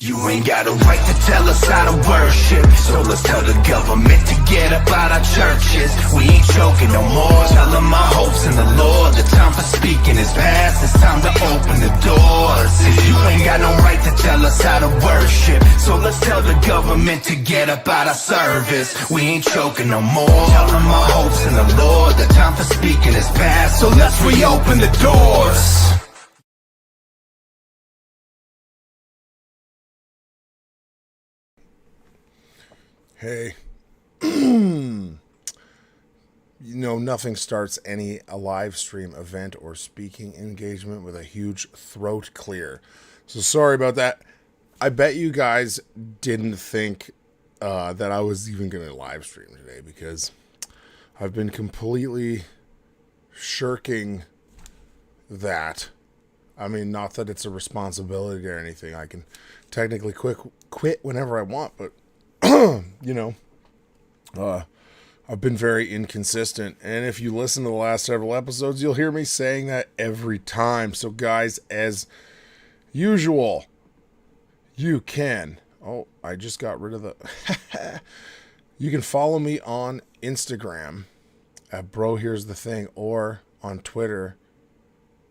You ain't got a right to tell us how to worship, so let's tell the government to get up out our churches. We ain't joking no more, telling my hopes in the Lord. The time for speaking is past, it's time to open the doors. You ain't got no right to tell us how to worship, so let's tell the government to get up out our service. We ain't joking no more, telling my hopes in the Lord. The time for speaking is past, so let's reopen the doors. Hey, you know, nothing starts a live stream event or speaking engagement with a huge throat clear. So sorry about that. I bet you guys didn't think that I was even going to live stream today because I've been completely shirking that. I mean, not that it's a responsibility or anything. I can technically quit whenever I want, but you know, I've been very inconsistent. And if you listen to the last several episodes, you'll hear me saying that every time. So guys, as usual, you can, I just got rid of the, you can follow me on Instagram at Bro Here's the Thing, or on Twitter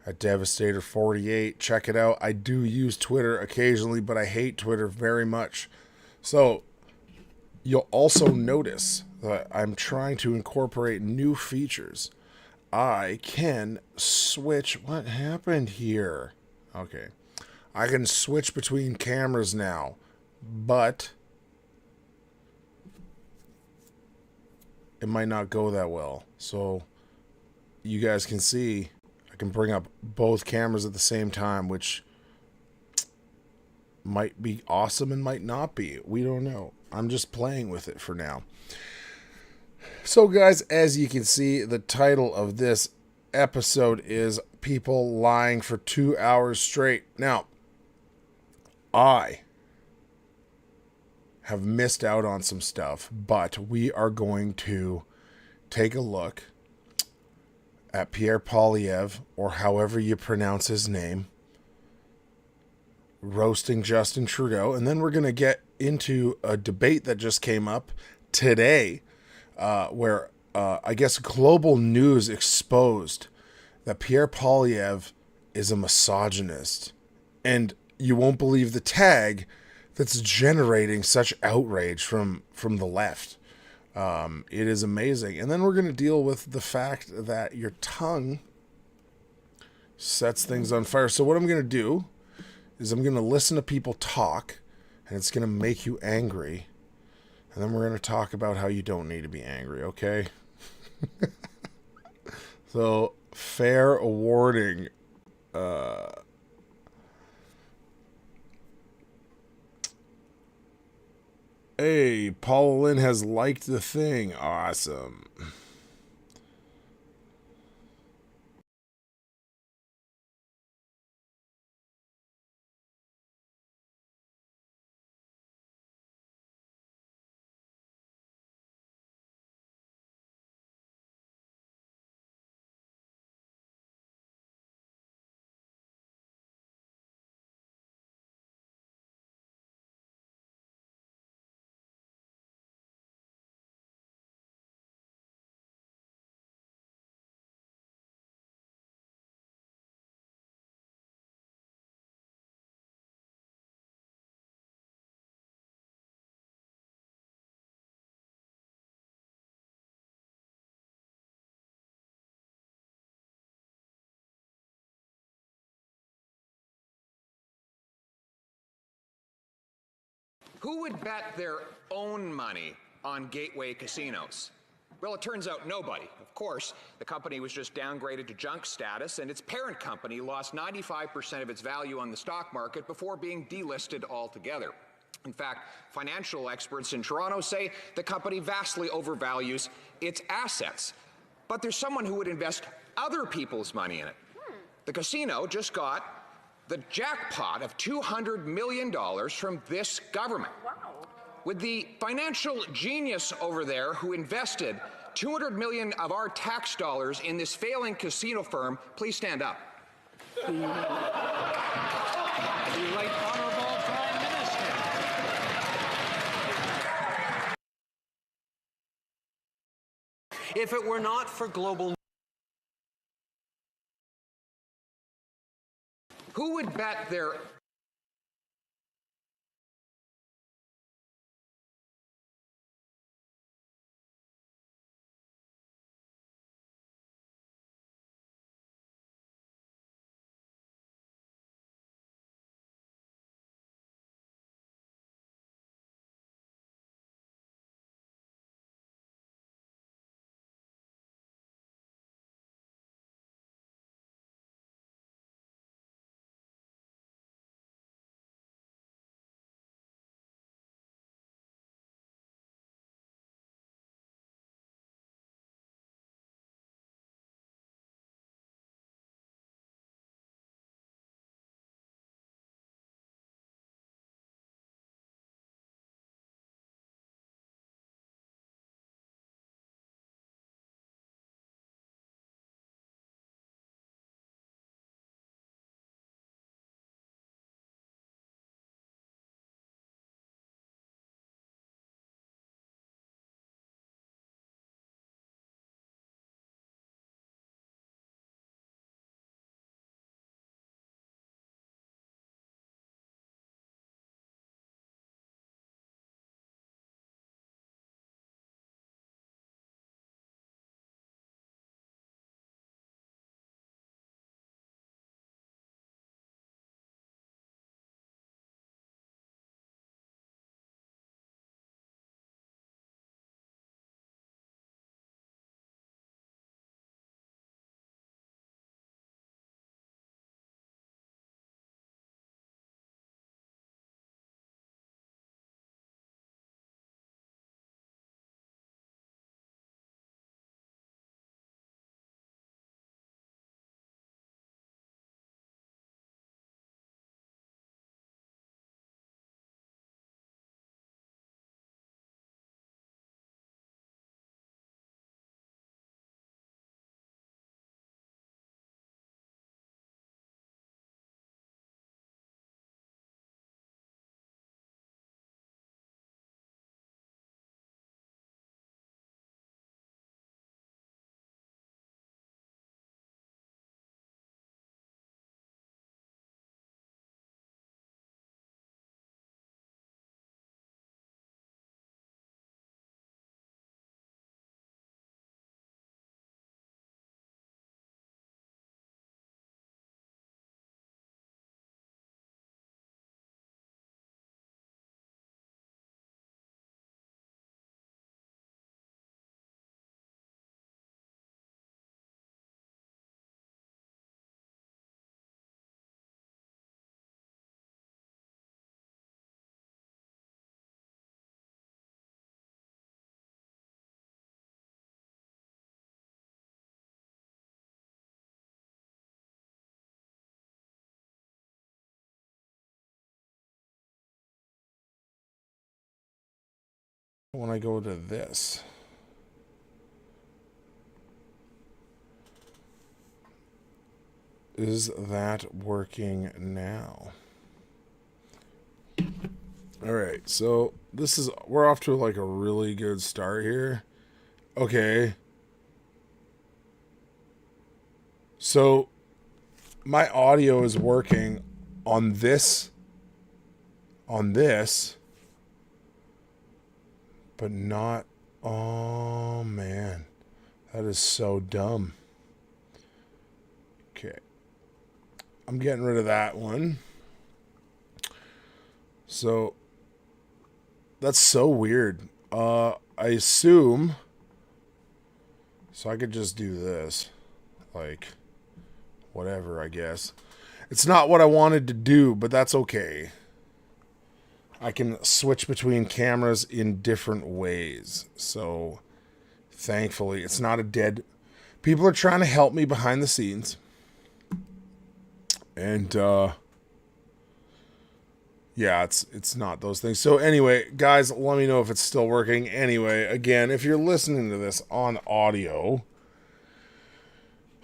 at Devastator48. Check it out. I do use Twitter occasionally, but I hate Twitter very much. So you'll also notice that I'm trying to incorporate new features. I can switch. What happened here? Okay. I can switch between cameras now, but it might not go that well. So you guys can see I can bring up both cameras at the same time, which might be awesome and might not be. We don't know. I'm just playing with it for now. So guys, as you can see, the title of this episode is People Lying for 2 Hours Straight. Now, I have missed out on some stuff, but we are going to take a look at Pierre Poilievre, or however you pronounce his name, roasting Justin Trudeau, and then we're going to get into a debate that just came up today, where I guess global news exposed that Pierre Poilievre is a misogynist, and you won't believe the tag that's generating such outrage from the left. It is amazing. And then we're going to deal with the fact that your tongue sets things on fire. So what I'm going to do is I'm going to listen to people talk, and it's going to make you angry. And then we're going to talk about how you don't need to be angry, okay? So, fair warning. Hey, Paula Lynn has liked the thing. Awesome. Who would bet their own money on gateway casinos? Well, it turns out nobody. Of course, the company was just downgraded to junk status, and its parent company lost 95% of its value on the stock market before being delisted altogether. In fact, financial experts in Toronto say the company vastly overvalues its assets. But there's someone who would invest other people's money in it. The casino just got the jackpot of $200 million from this government. Wow. With the financial genius over there who invested 200 million of our tax dollars in this failing casino firm, please stand up. The Right Honorable Prime Minister. If it were not for global... Who would bet their when I go to this. Is that working now? All right, so we're off to like a really good start here. Okay. So my audio is working on this, but not, oh man, that is so dumb. Okay. I'm getting rid of that one. So that's so weird. I assume, so I could just do this, like, whatever, I guess. It's not what I wanted to do, but that's okay. I can switch between cameras in different ways. So, thankfully, it's not a dead... People are trying to help me behind the scenes. And, Yeah, it's not those things. So anyway, guys, let me know if it's still working. Anyway, again, if you're listening to this on audio,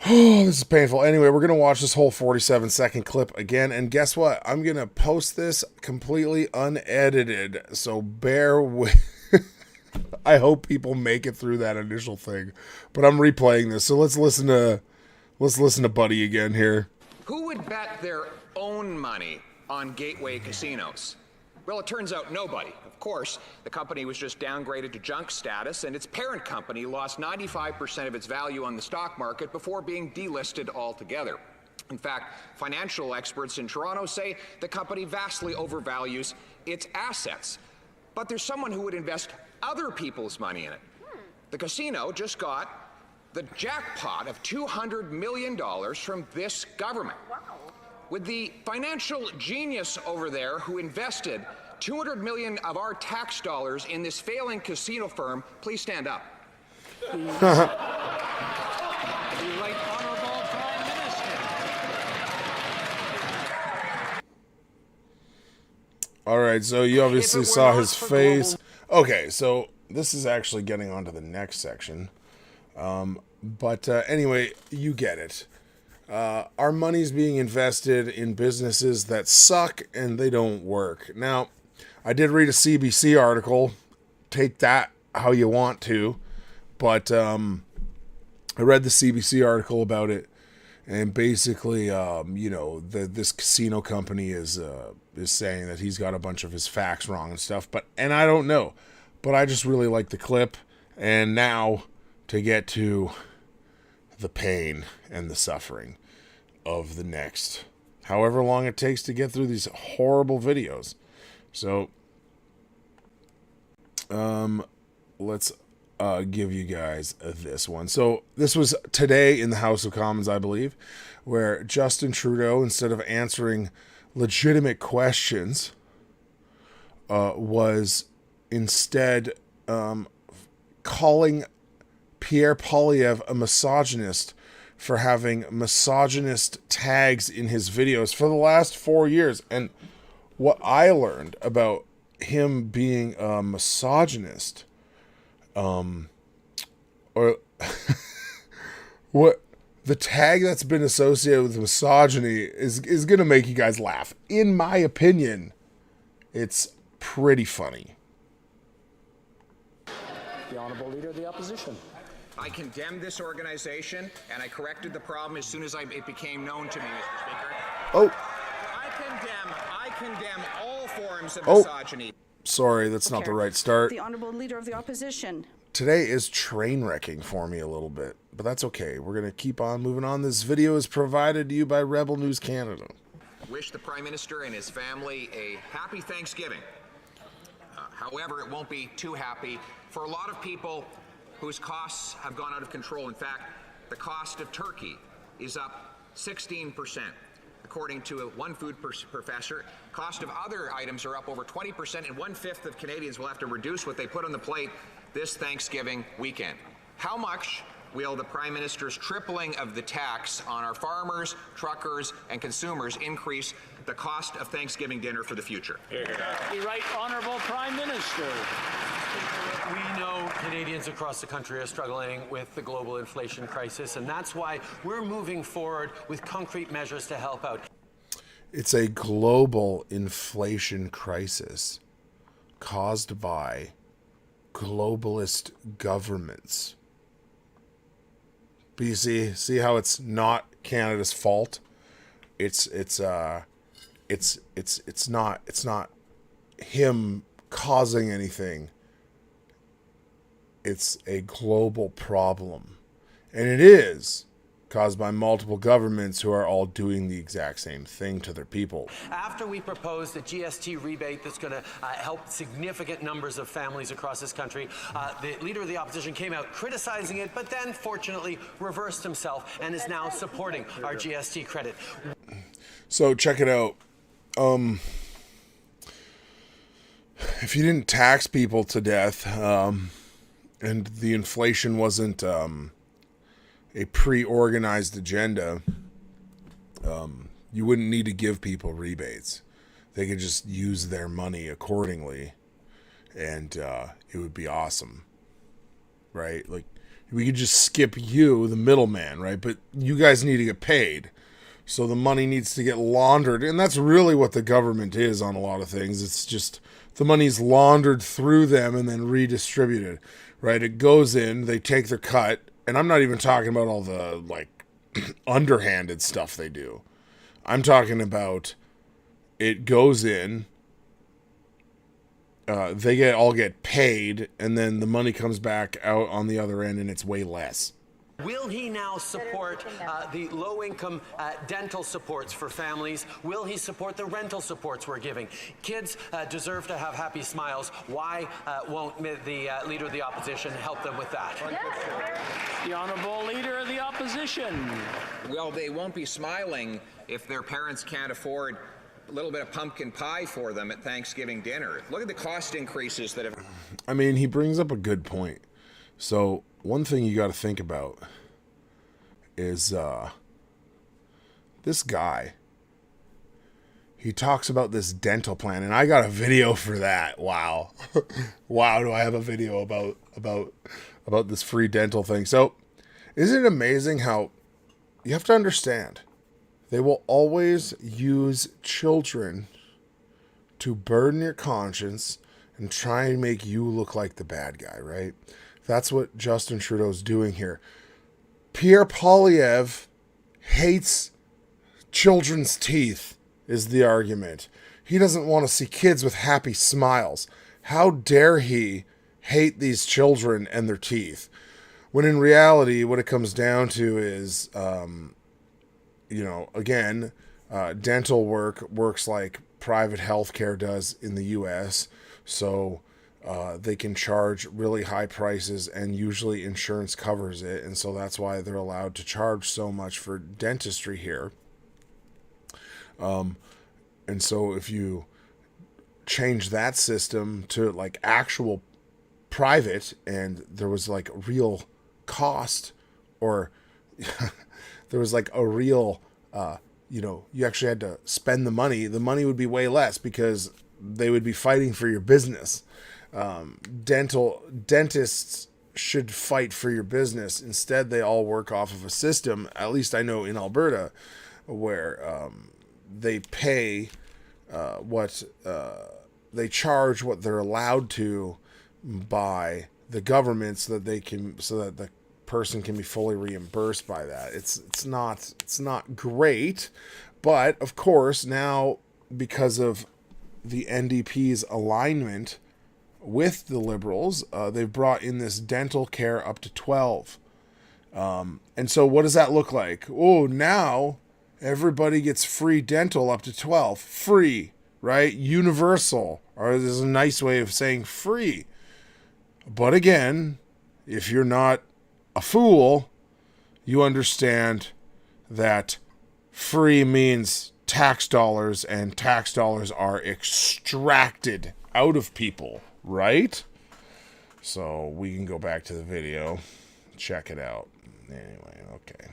oh, this is painful. Anyway, we're going to watch this whole 47-second clip again. And guess what? I'm going to post this completely unedited. So bear with... I hope people make it through that initial thing. But I'm replaying this. So let's listen to Buddy again here. Who would bet their own money on gateway casinos? Well, it turns out nobody. Of course, the company was just downgraded to junk status, and its parent company lost 95% of its value on the stock market before being delisted altogether. In fact, financial experts in Toronto say the company vastly overvalues its assets. But there's someone who would invest other people's money in it. The casino just got the jackpot of $200 million from this government. With the financial genius over there who invested $200 million of our tax dollars in this failing casino firm, please stand up. The Right Honorable Prime Minister. All right, so you obviously saw his face. Okay, so this is actually getting onto the next section. But anyway, you get it. Our money's being invested in businesses that suck and they don't work. Now, I did read a CBC article. Take that how you want to. But I read the CBC article about it. And basically, this casino company is saying that he's got a bunch of his facts wrong and stuff. And I don't know. But I just really like the clip. And now to get to the pain and the suffering of the next however long it takes to get through these horrible videos. So let's give you guys this one. So this was today in the House of Commons, I believe, where Justin Trudeau, instead of answering legitimate questions, was instead calling Pierre Poilievre a misogynist for having misogynist tags in his videos for the last 4 years. And what I learned about him being a misogynist, or what the tag that's been associated with misogyny is going to make you guys laugh. In my opinion, it's pretty funny. The Honourable Leader of the Opposition. I condemned this organization, and I corrected the problem as soon as it became known to me, Mr. Speaker. Oh. I condemn all forms of misogyny. Sorry, that's not the right start. The Honourable Leader of the Opposition. Today is train wrecking for me a little bit, but that's okay. We're going to keep on moving on. This video is provided to you by Rebel News Canada. Wish the Prime Minister and his family a happy Thanksgiving. However, it won't be too happy for a lot of people whose costs have gone out of control. In fact, the cost of turkey is up 16%. According to one food professor, cost of other items are up over 20%, and 1/5 of Canadians will have to reduce what they put on the plate this Thanksgiving weekend. How much will the Prime Minister's tripling of the tax on our farmers, truckers, and consumers increase the cost of Thanksgiving dinner for the future? The Right Honorable Prime Minister. We know Canadians across the country are struggling with the global inflation crisis, and that's why we're moving forward with concrete measures to help out. It's a global inflation crisis caused by globalist governments. But you see how it's not Canada's fault? It's not him causing anything. It's a global problem. And it is caused by multiple governments who are all doing the exact same thing to their people. After we proposed a GST rebate that's going to help significant numbers of families across this country, the Leader of the Opposition came out criticizing it, but then fortunately reversed himself and is now supporting our GST credit. So check it out. If you didn't tax people to death, and the inflation wasn't a pre-organized agenda, you wouldn't need to give people rebates. they could just use their money accordingly, and it would be awesome, right? Like, we could just skip you, the middleman, right? But you guys need to get paid. So the money needs to get laundered. And that's really what the government is on a lot of things. It's just the money's laundered through them and then redistributed, right? It goes in, they take their cut. And I'm not even talking about all the, like, underhanded stuff they do. I'm talking about it goes in, they all get paid, and then the money comes back out on the other end, and it's way less. Will he now support the low-income dental supports for families? Will he support the rental supports we're giving? Kids deserve to have happy smiles. Why won't the Leader of the Opposition help them with that? The Honourable Leader of the Opposition. Well, they won't be smiling if their parents can't afford a little bit of pumpkin pie for them at Thanksgiving dinner. Look at the cost increases that have... I mean, he brings up a good point. So one thing you got to think about is this guy. He talks about this dental plan, and I got a video for that. Wow. Wow, do I have a video about this free dental thing. So isn't it amazing how you have to understand they will always use children to burden your conscience and try and make you look like the bad guy, right? That's what Justin Trudeau's doing here. Pierre Poilievre hates children's teeth, is the argument. He doesn't want to see kids with happy smiles. How dare he hate these children and their teeth? When in reality, what it comes down to is, again, dental work works like private healthcare does in the U.S., so they can charge really high prices, and usually insurance covers it, and so that's why they're allowed to charge so much for dentistry here. And so if you change that system to like actual private, and there was like real cost, or there was like a real, you actually had to spend the money would be way less because they would be fighting for your business. Dentists should fight for your business. Instead, they all work off of a system, at least I know in Alberta, where they pay they charge what they're allowed to by the government so that the person can be fully reimbursed by that. It's not great, but of course now, because of the NDP's alignment with the Liberals, they've brought in this dental care up to 12. And so what does that look like? Oh, now everybody gets free dental up to 12. Free, right? Universal. Or there's a nice way of saying free. But again, if you're not a fool, you understand that free means tax dollars, and tax dollars are extracted out of people, right? So we can go back to the video, check it out. Anyway, okay.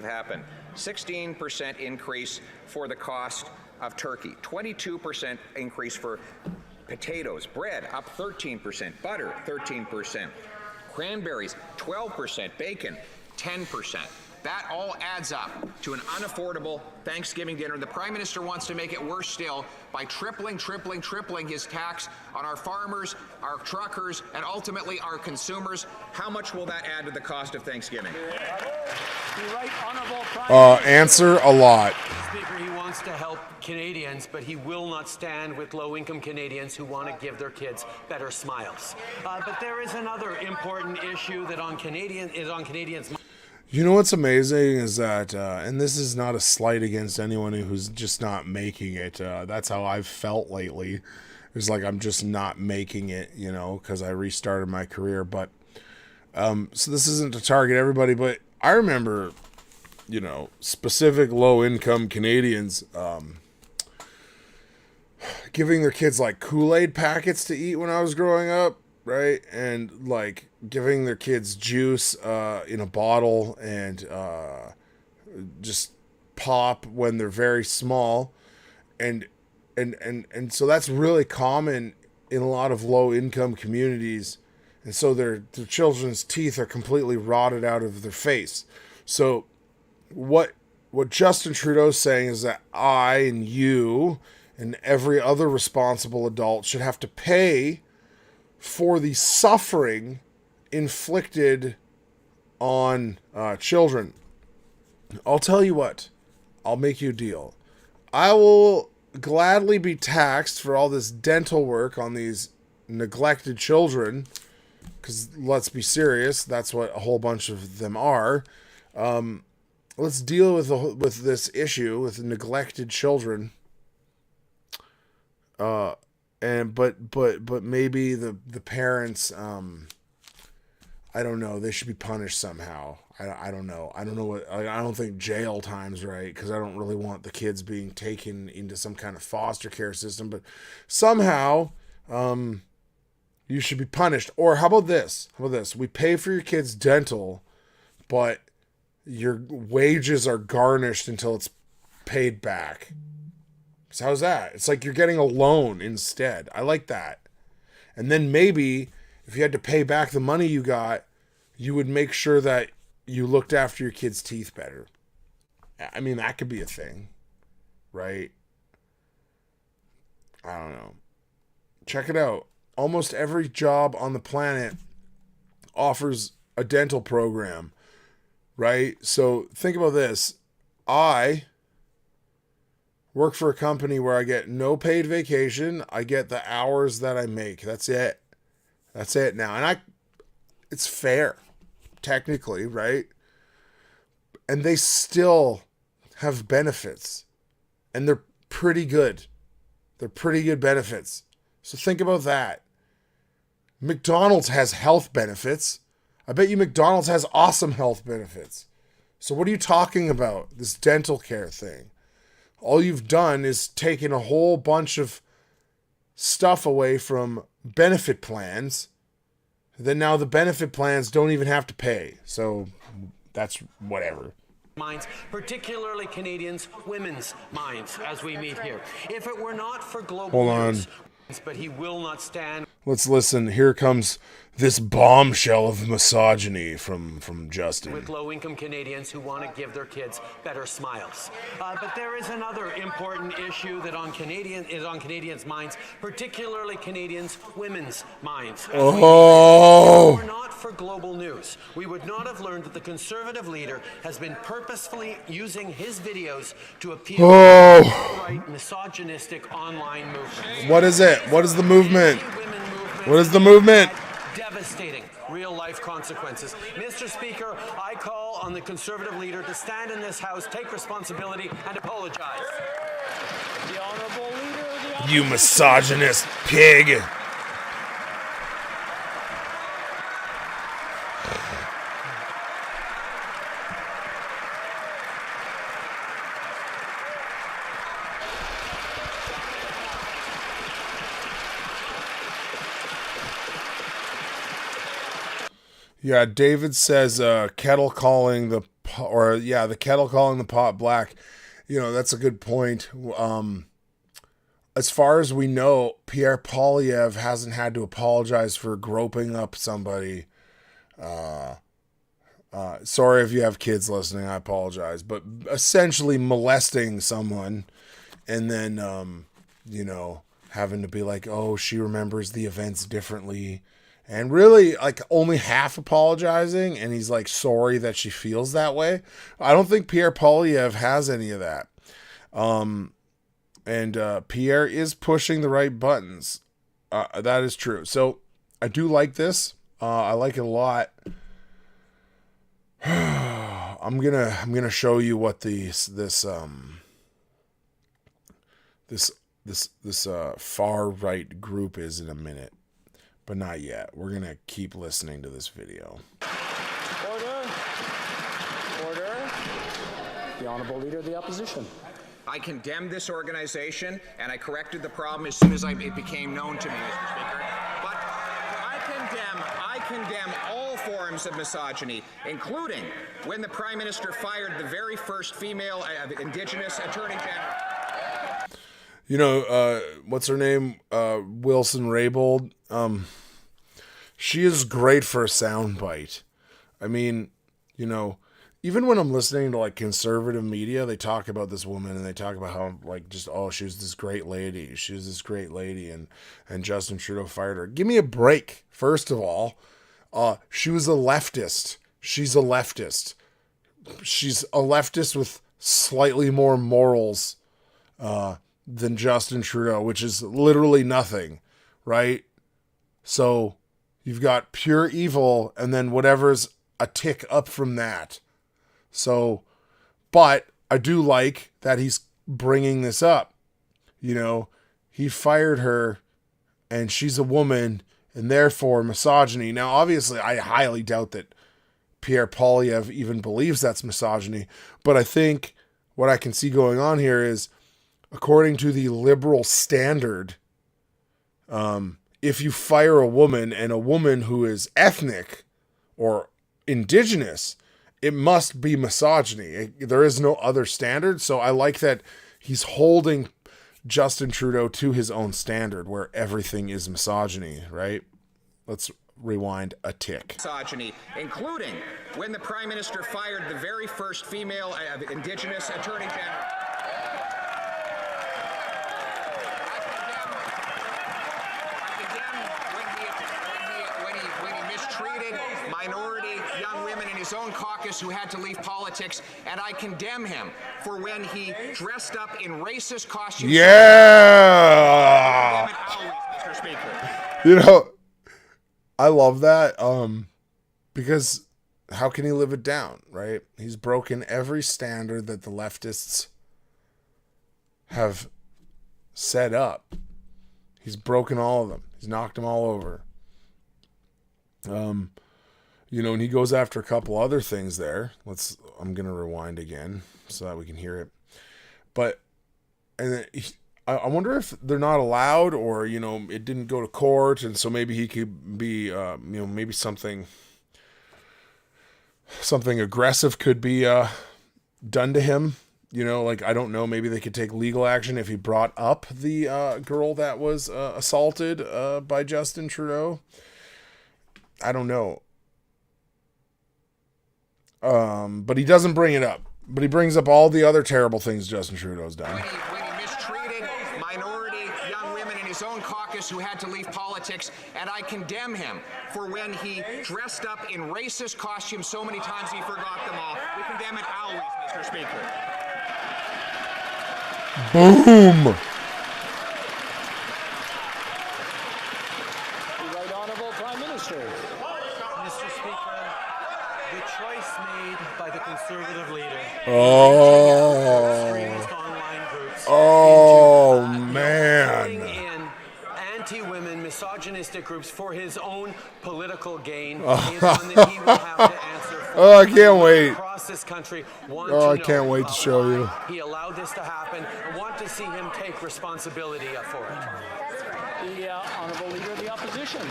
Happen. 16% increase for the cost of turkey, 22% increase for potatoes, bread up 13%, butter 13%, cranberries 12%, bacon 10%. That all adds up to an unaffordable Thanksgiving dinner. The Prime Minister wants to make it worse still by tripling his tax on our farmers, our truckers, and ultimately our consumers. How much will that add to the cost of Thanksgiving? The Right Honourable Prime Minister. Answer a lot. Speaker, he wants to help Canadians, but he will not stand with low-income Canadians who want to give their kids better smiles. But there is another important issue that on Canadians' minds. You know what's amazing is that, and this is not a slight against anyone who's just not making it. That's how I've felt lately. It's like I'm just not making it, because I restarted my career. But so this isn't to target everybody, but I remember, specific low-income Canadians giving their kids like Kool-Aid packets to eat when I was growing up. Right, and like giving their kids juice in a bottle and just pop when they're very small, and so that's really common in a lot of low income communities. And so their children's teeth are completely rotted out of their face. So what Justin Trudeau's saying is that I and you and every other responsible adult should have to pay for the suffering inflicted on children. I'll tell you what, I'll make you a deal. I will gladly be taxed for all this dental work on these neglected children, because let's be serious, that's what a whole bunch of them are. Let's deal with this issue with neglected children. But maybe the parents, I don't know, they should be punished somehow. I don't know. I don't think jail time's right, because I don't really want the kids being taken into some kind of foster care system, but somehow, you should be punished. Or how about this? We pay for your kids' dental, but your wages are garnished until it's paid back. So how's that? It's like you're getting a loan instead. I like that. And then maybe if you had to pay back the money you got, you would make sure that you looked after your kids' teeth better. I mean, that could be a thing, right? I don't know. Check it out. Almost every job on the planet offers a dental program, right? So think about this. I work for a company where I get no paid vacation. I get the hours that I make. That's it. Now. And it's fair, technically, right? And they still have benefits. And they're pretty good. They're pretty good benefits. So think about that. McDonald's has health benefits. I bet you McDonald's has awesome health benefits. So what are you talking about? This dental care thing. All you've done is taken a whole bunch of stuff away from benefit plans. Then now the benefit plans don't even have to pay. So that's whatever. Minds, particularly Canadians' women's minds, as we meet here. If it were not for global news, but he will not stand. Let's listen. Here comes this bombshell of misogyny from Justin. With low-income Canadians who want to give their kids better smiles. But there is another important issue that is on Canadians' minds, particularly Canadians' women's minds. If it were not for global news, we would not have learned that the Conservative leader has been purposefully using his videos to appeal to the right misogynistic online movement. What is it? What is the movement? What is the movement? Devastating real-life consequences. Mr. Speaker, I call on the Conservative leader to stand in this House, take responsibility, and apologize. The Honourable Leader of the Opposition. You misogynist pig. Yeah, David says kettle calling the kettle calling the pot black. You know, that's a good point. As far as we know, Pierre Poilievre hasn't had to apologize for groping up somebody. Sorry if you have kids listening, I apologize. But essentially molesting someone and then, having to be like, oh, she remembers the events differently. And really, like, only half apologizing, and he's, like, sorry that she feels that way. I don't think Pierre Poilievre has any of that. Pierre is pushing the right buttons. That is true. So, I do like this. I like it a lot. I'm gonna show you what this far right group is in a minute. But not yet. We're going to keep listening to this video. Order. The Honourable Leader of the Opposition. I condemned this organization, and I corrected the problem as soon as it became known to me, Mr. Speaker. But I condemn all forms of misogyny, including when the Prime Minister fired the very first female Indigenous Attorney General. What's her name? Wilson Raybould. She is great for a soundbite. I mean, even when I'm listening to like conservative media, they talk about this woman and they talk about how like just, oh, she was this great lady. She was this great lady and Justin Trudeau fired her. Give me a break. First of all, she was a leftist. She's a leftist. She's a leftist with slightly more morals than Justin Trudeau, which is literally nothing, right? So you've got pure evil and then whatever's a tick up from that. So, but I do like that he's bringing this up. He fired her and she's a woman and therefore misogyny. Now, obviously, I highly doubt that Pierre Poilievre even believes that's misogyny, but I think what I can see going on here is, according to the liberal standard, if you fire a woman and a woman who is ethnic or indigenous, it must be misogyny. There is no other standard. So I like that he's holding Justin Trudeau to his own standard where everything is misogyny, right? Let's rewind a tick. Misogyny, including when the Prime Minister fired the very first female Indigenous Attorney General. When he mistreated minority young women in his own caucus who had to leave politics, and I condemn him for when he dressed up in racist costumes. Yeah! Always, Mr. Speaker. I love that because how can he live it down, right? He's broken every standard that the leftists have set up. He's broken all of them. He's knocked them all over. And he goes after a couple other things there. I'm going to rewind again so that we can hear it. But, I wonder if they're not allowed or, it didn't go to court. And so maybe he could be, maybe something aggressive could be done to him. I don't know, maybe they could take legal action if he brought up the girl that was assaulted by Justin Trudeau. I don't know. But he doesn't bring it up. But he brings up all the other terrible things Justin Trudeau's done. When he mistreated minority young women in his own caucus who had to leave politics, and I condemn him for when he dressed up in racist costumes so many times he forgot them all. We condemn it always, Mr. Speaker. Boom! The Right Honourable Prime Minister. Mr. Speaker, the choice made by the Conservative leader. Extremist online groups. Man. Bring in anti-women, misogynistic groups for his own political gain is one that he will have to answer for. I can't wait. Across this country want I to can't know wait to show you. He allowed this to happen and want to see him take responsibility for it. The Honourable Leader of the Opposition.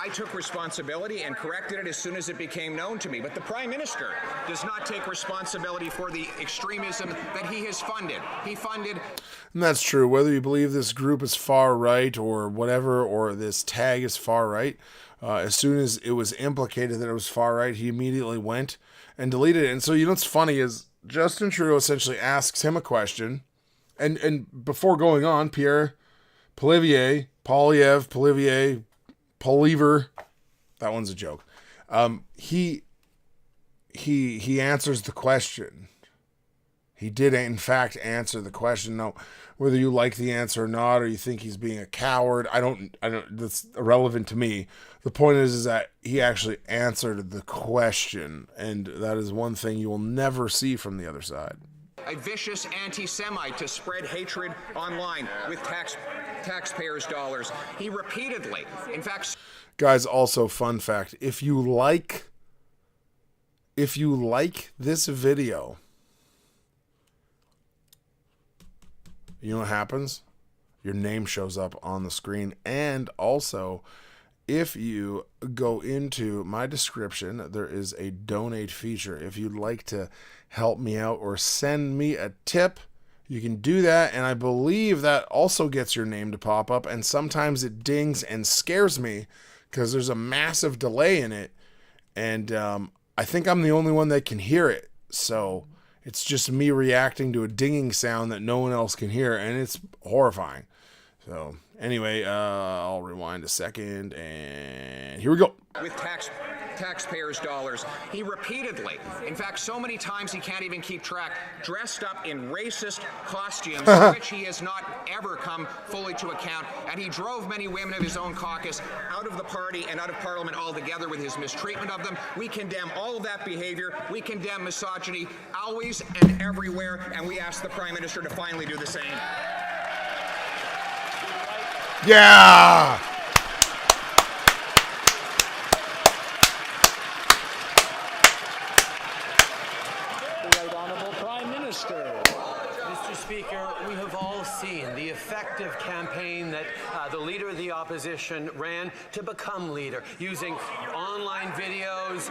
I took responsibility and corrected it as soon as it became known to me. But the Prime Minister does not take responsibility for the extremism that he has funded. He funded... And that's true. Whether you believe this group is far right or whatever, or this tag is far right, as soon as it was implicated that it was far right, he immediately went and deleted it. And so, what's funny is Justin Trudeau essentially asks him a question. And before going on, Pierre Poilievre, that one's a joke. He answers the question. He did, in fact, answer the question. Now, whether you like the answer or not, or you think he's being a coward, I don't, that's irrelevant to me. The point is that he actually answered the question, and that is one thing you will never see from the other side. A vicious anti-Semite to spread hatred online with taxpayers' dollars. He repeatedly, in fact... Guys, also fun fact, if you like this video, you know what happens? Your name shows up on the screen. And also, if you go into my description, there is a donate feature. If you'd like to help me out or send me a tip, You can do that, and I believe that also gets your name to pop up, and sometimes it dings and scares me because there's a massive delay in it, and I think I'm the only one that can hear it, so it's just me reacting to a dinging sound that no one else can hear, and it's horrifying. So anyway, I'll rewind a second, and here we go. With taxpayers' dollars. He repeatedly, in fact, so many times he can't even keep track, dressed up in racist costumes, for which he has not ever come fully to account. And he drove many women of his own caucus out of the party and out of Parliament altogether with his mistreatment of them. We condemn all of that behavior. We condemn misogyny always and everywhere. And we ask the Prime Minister to finally do the same. Yeah! The Right Honourable Prime Minister. Mr. Speaker, we have all seen the effective campaign that the Leader of the Opposition ran to become leader, using online videos,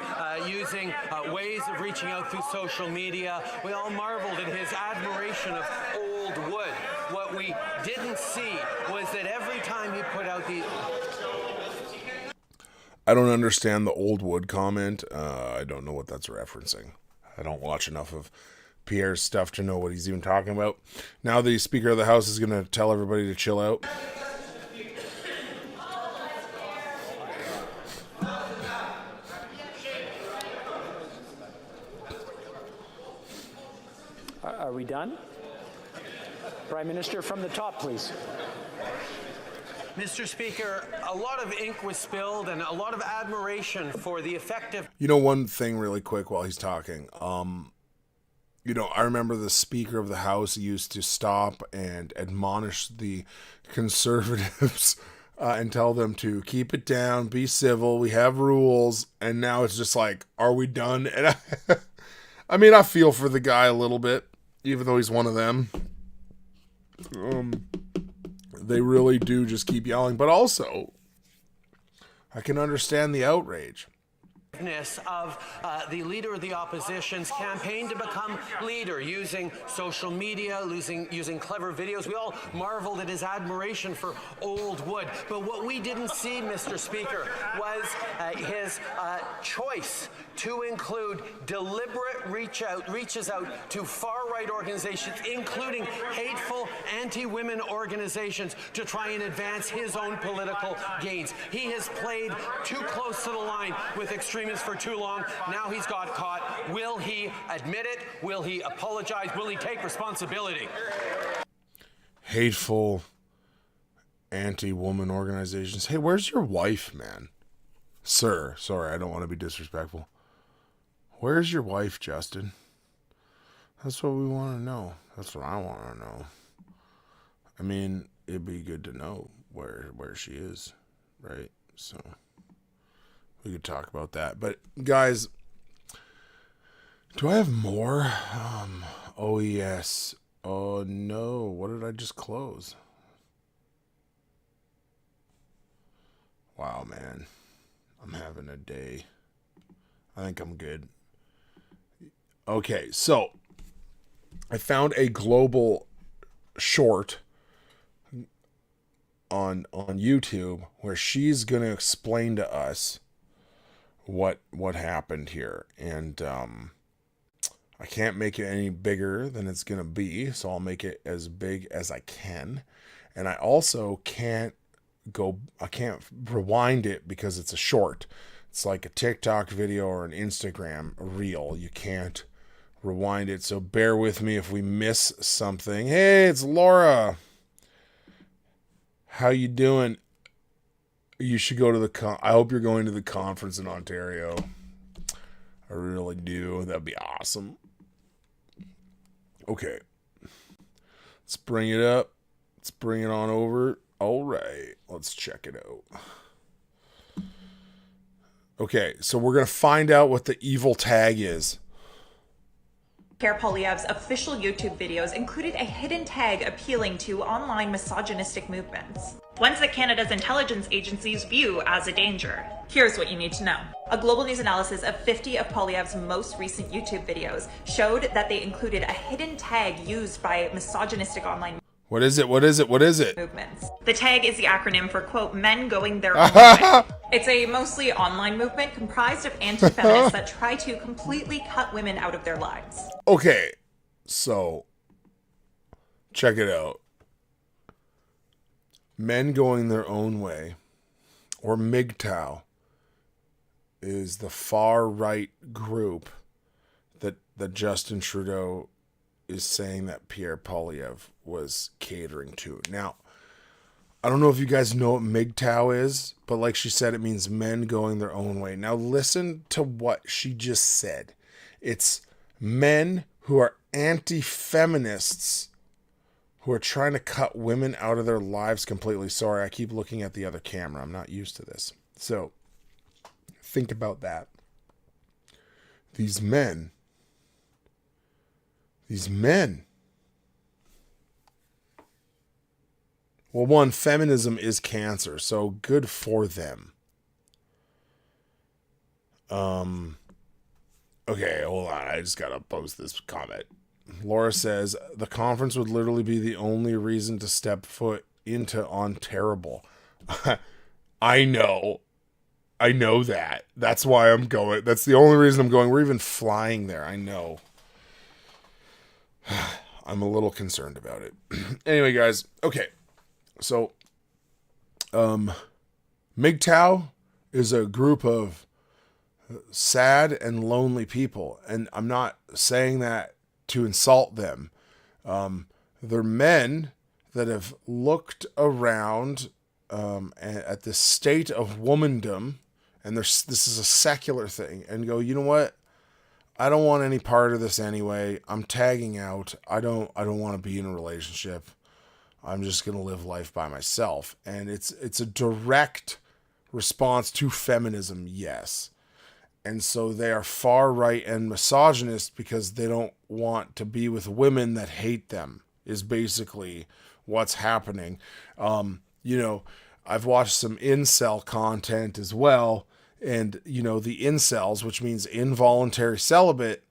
using ways of reaching out through social media. We all marveled at his admiration of old wood. What we didn't see was that every time he put out the... I don't understand the old wood comment. I don't know what that's referencing. I don't watch enough of Pierre's stuff to know what he's even talking about. Now the Speaker of the House is going to tell everybody to chill out. Are we done? Prime Minister, from the top, please. Mr. Speaker, a lot of ink was spilled and a lot of admiration for the effective... You know, one thing really quick while he's talking. You know, I remember the Speaker of the House used to stop and admonish the Conservatives and tell them to keep it down, be civil, we have rules, and now it's just like, are we done? And I mean, I feel for the guy a little bit, even though he's one of them. They really do just keep yelling, but also, I can understand the outrage. Of the Leader of the Opposition's campaign to become leader, using social media, using clever videos. We all marveled at his admiration for old wood. But what we didn't see, Mr. Speaker, was his choice to include deliberate reaches out to far-right organizations, including hateful anti-women organizations, to try and advance his own political gains. He has played too close to the line with extremists for too long. Now he's got caught. Will he admit it? Will he apologize? Will he take responsibility? Hateful anti-woman organizations. Hey, where's your wife, man? Sir, sorry, I don't want to be disrespectful. Where's your wife, Justin? That's what we want to know. That's what I want to know. I mean, it'd be good to know where she is, right? So we could talk about that. But guys, do I have more? Oh yes. Oh no, what did I just close? Wow, man. I'm having a day. I think I'm good. Okay, so I found a global short on YouTube where she's going to explain to us what happened here, and I can't make it any bigger than it's going to be, so I'll make it as big as I can. And I also can't rewind it because it's a short. It's like a TikTok video or an Instagram reel. You can't rewind it, so bear with me if we miss something. Hey, it's Laura. How you doing? You should go to the I hope you're going to the conference in Ontario. I really do. That'd be awesome. Okay. Let's bring it up. Let's bring it on over. All right. Let's check it out. Okay, so we're going to find out what the evil tag is. Pierre Poilievre's official YouTube videos included a hidden tag appealing to online misogynistic movements, ones that Canada's intelligence agencies view as a danger. Here's what you need to know. A Global News analysis of 50 of Poilievre's most recent YouTube videos showed that they included a hidden tag used by misogynistic online What is it? What is it? What is it? movements. The tag is the acronym for, quote, men going their own way. It's a mostly online movement comprised of anti-feminists that try to completely cut women out of their lives. Okay, so check it out. Men going their own way, or MGTOW, is the far-right group that Justin Trudeau is saying that Pierre Poilievre was catering to. Now, I don't know if you guys know what MGTOW is, but like she said, it means men going their own way. Now, listen to what she just said. It's men who are anti-feminists who are trying to cut women out of their lives completely. Sorry, I keep looking at the other camera. I'm not used to this. So, think about that. These men. Well, one, feminism is cancer, so good for them. Okay, hold on. I just gotta post this comment. Laura says, the conference would literally be the only reason to step foot into Ontario. I know that. That's why I'm going. That's the only reason I'm going. We're even flying there. I know. I'm a little concerned about it. Anyway, guys. Okay. So, MGTOW is a group of sad and lonely people. And I'm not saying that to insult them. They're men that have looked around at the state of womandom, and this is a secular thing, and go, you know what? I don't want any part of this anyway. I'm tagging out. I don't want to be in a relationship. I'm just going to live life by myself. And it's a direct response to feminism, yes. And so they are far right and misogynist because they don't want to be with women that hate them, is basically what's happening. I've watched some incel content as well. And, the incels, which means involuntary celibate,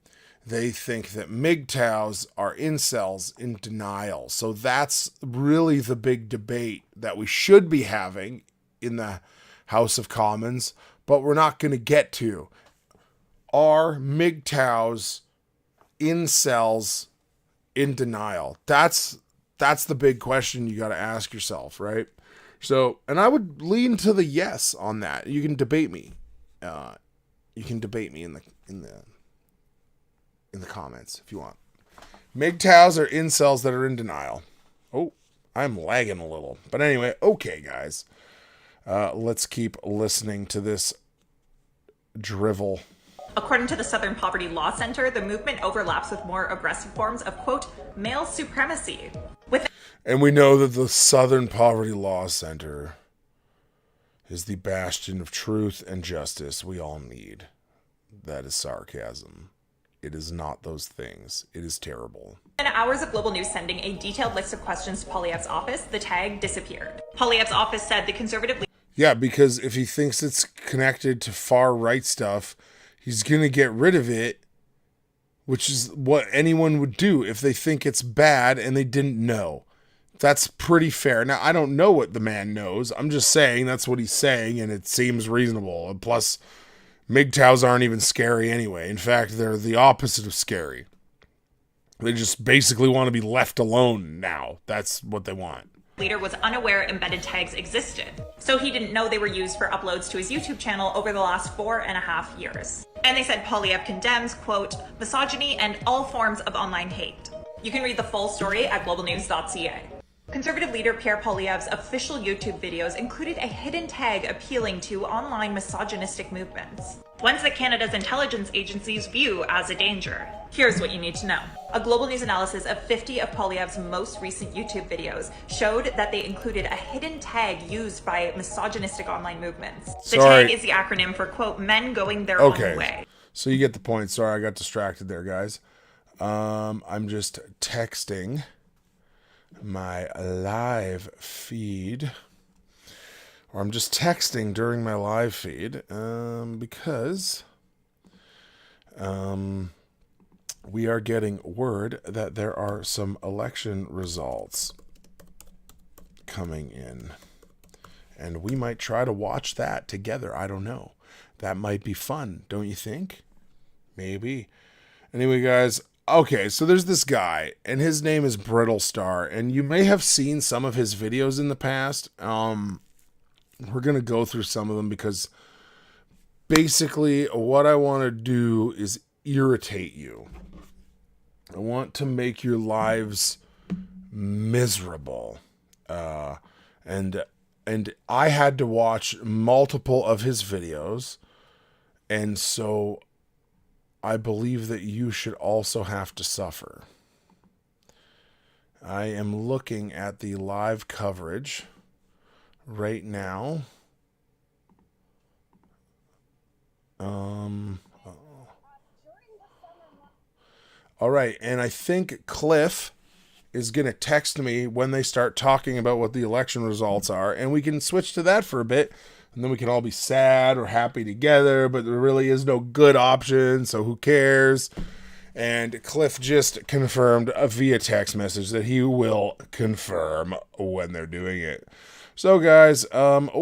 they think that MGTOWs are incels in denial. So that's really the big debate that we should be having in the House of Commons, but we're not going to get to. Are MGTOWs incels in denial? That's the big question you got to ask yourself, right? So, and I would lean to the yes on that. You can debate me. You can debate me in the comments if you want. MGTOWs are incels that are in denial. Oh, I'm lagging a little. But anyway, okay, guys. Let's keep listening to this drivel. According to the Southern Poverty Law Center, the movement overlaps with more aggressive forms of, quote, male supremacy. And we know that the Southern Poverty Law Center is the bastion of truth and justice we all need. That is sarcasm. It is not those things. It is terrible. In hours of Global News sending a detailed list of questions to Poilievre's office, the tag disappeared. Poilievre's office said the conservative... Yeah, because if he thinks it's connected to far-right stuff, he's going to get rid of it, which is what anyone would do if they think it's bad and they didn't know. That's pretty fair. Now, I don't know what the man knows. I'm just saying that's what he's saying, and it seems reasonable. And plus, MGTOWs aren't even scary anyway. In fact, they're the opposite of scary. They just basically want to be left alone now. That's what they want. Leader was unaware embedded tags existed, so he didn't know they were used for uploads to his YouTube channel over the last 4.5 years. And they said Poilievre condemns, quote, misogyny and all forms of online hate. You can read the full story at globalnews.ca. Conservative leader Pierre Poilievre's official YouTube videos included a hidden tag appealing to online misogynistic movements, ones that Canada's intelligence agencies view as a danger. Here's what you need to know. A Global News analysis of 50 of Poilievre's most recent YouTube videos showed that they included a hidden tag used by misogynistic online movements. The tag is the acronym for, quote, men going their own way. So you get the point. Sorry, I got distracted there, guys. I'm just texting my live feed, or I'm just texting during my live feed, because we are getting word that there are some election results coming in, and we might try to watch that together. I don't know. That might be fun, don't you think? Maybe. Anyway, guys, okay, so there's this guy, and his name is Brittle Star, and you may have seen some of his videos in the past. We're going to go through some of them because basically what I want to do is irritate you. I want to make your lives miserable. And I had to watch multiple of his videos, and so I believe that you should also have to suffer. I am looking at the live coverage right now. All right, and I think Cliff is going to text me when they start talking about what the election results are, and we can switch to that for a bit, and then we can all be sad or happy together, but there really is no good option, so who cares? And Cliff just confirmed via text message that he will confirm when they're doing it. So, guys, we're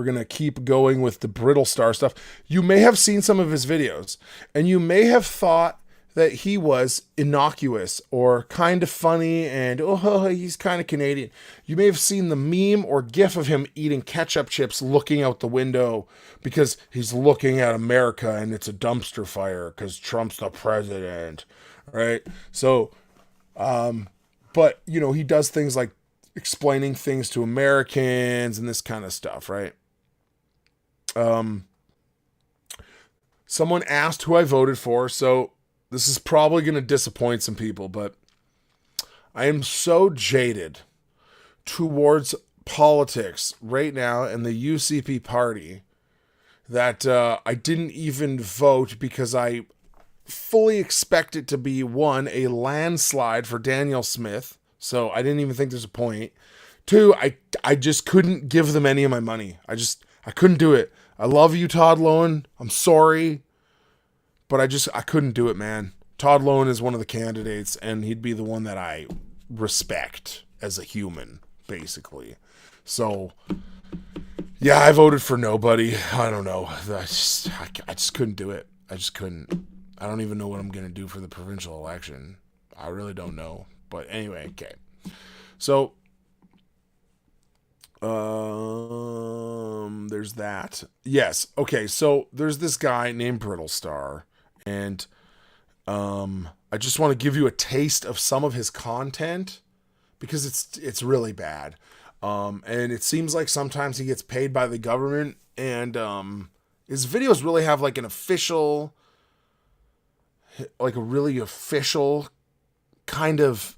going to keep going with the Brittle Star stuff. You may have seen some of his videos, and you may have thought that he was innocuous or kind of funny and, oh, he's kind of Canadian. You may have seen the meme or gif of him eating ketchup chips looking out the window because he's looking at America and it's a dumpster fire because Trump's the president, right? So, but, you know, he does things like explaining things to Americans and this kind of stuff, right? Someone asked who I voted for, so this is probably going to disappoint some people, but I am so jaded towards politics right now and the UCP party that I didn't even vote because I fully expect it to be, one, a landslide for Danielle Smith, so I didn't even think there's a point. Two, I just couldn't give them any of my money. I couldn't do it. I love you, Todd Loewen. I'm sorry. But I couldn't do it, man. Todd Loewen is one of the candidates, and he'd be the one that I respect as a human, basically. So, yeah, I voted for nobody. I don't know. I just couldn't do it. I just couldn't. I don't even know what I'm going to do for the provincial election. I really don't know. But anyway, okay. So, there's that. Yes. Okay. So there's this guy named Brittle Star, and I just want to give you a taste of some of his content because it's really bad. And it seems like sometimes he gets paid by the government, and his videos really have like a really official kind of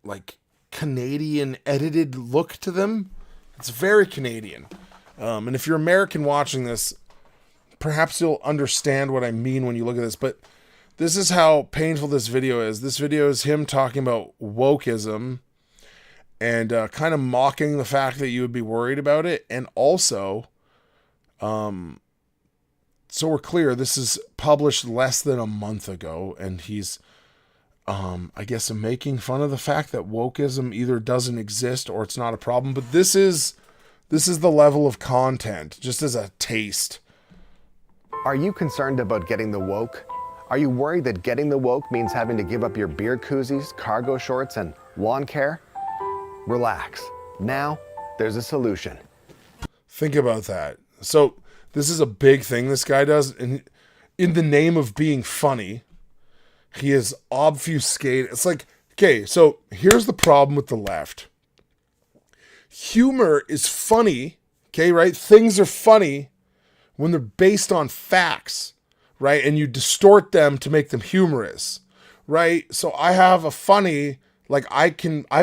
like Canadian edited look to them. It's very Canadian. And if you're American watching this, perhaps you'll understand what I mean when you look at this, but this is how painful this video is. This video is him talking about wokeism and kind of mocking the fact that you would be worried about it. And also, so we're clear, this is published less than a month ago, and he's I guess making fun of the fact that wokeism either doesn't exist or it's not a problem. But this is the level of content, just as a taste. Are you concerned about getting the woke? Are you worried that getting the woke means having to give up your beer koozies, cargo shorts, and lawn care? Relax. Now, there's a solution. Think about that. So this is a big thing this guy does, and in the name of being funny, he is obfuscated. It's like, okay, so here's the problem with the left. Humor is funny, okay, right? Things are funny when they're based on facts, right? And you distort them to make them humorous, right? So I have a funny, like I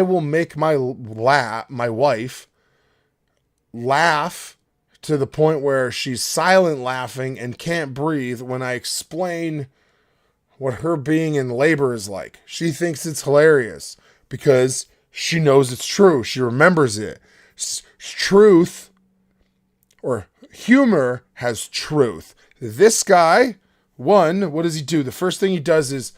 will make my wife laugh to the point where she's silent laughing and can't breathe when I explain what her being in labor is like. She thinks it's hilarious because she knows it's true. She remembers it. Truth or humor has truth. This guy, one, what does he do? The first thing he does is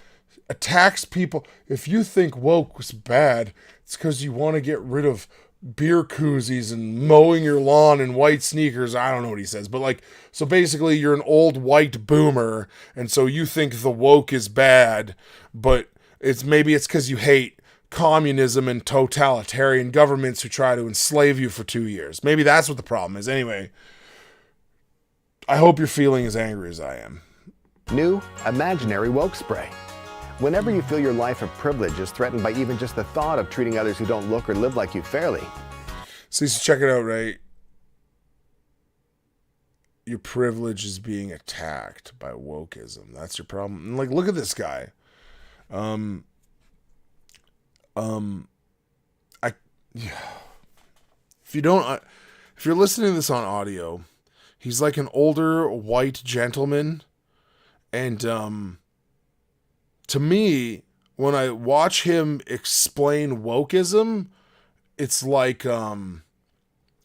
attacks people. If you think woke was bad, it's because you want to get rid of beer koozies and mowing your lawn in white sneakers. I don't know what he says, but like, so basically you're an old white boomer, and so you think the woke is bad, but it's because you hate communism and totalitarian governments who try to enslave you for 2 years. Maybe that's what the problem is. Anyway, I hope you're feeling as angry as I am. New Imaginary Woke Spray. Whenever you feel your life of privilege is threatened by even just the thought of treating others who don't look or live like you fairly. So check it out, right? Your privilege is being attacked by wokeism. That's your problem. And like, look at this guy. If you're listening to this on audio, he's like an older white gentleman, and to me, when I watch him explain wokeism, it's like a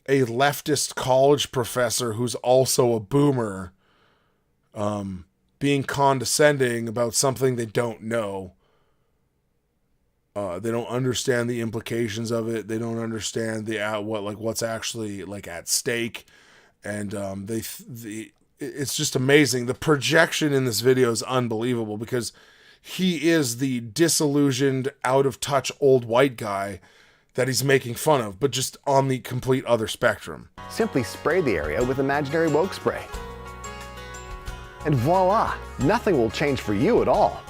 leftist college professor who's also a boomer being condescending about something they don't know. They don't understand the implications of it. They don't understand what's actually like at stake, and it's just amazing. The projection in this video is unbelievable because he is the disillusioned, out of touch old white guy that he's making fun of, but just on the complete other spectrum. Simply spray the area with Imaginary Woke Spray. And voila, nothing will change for you at all.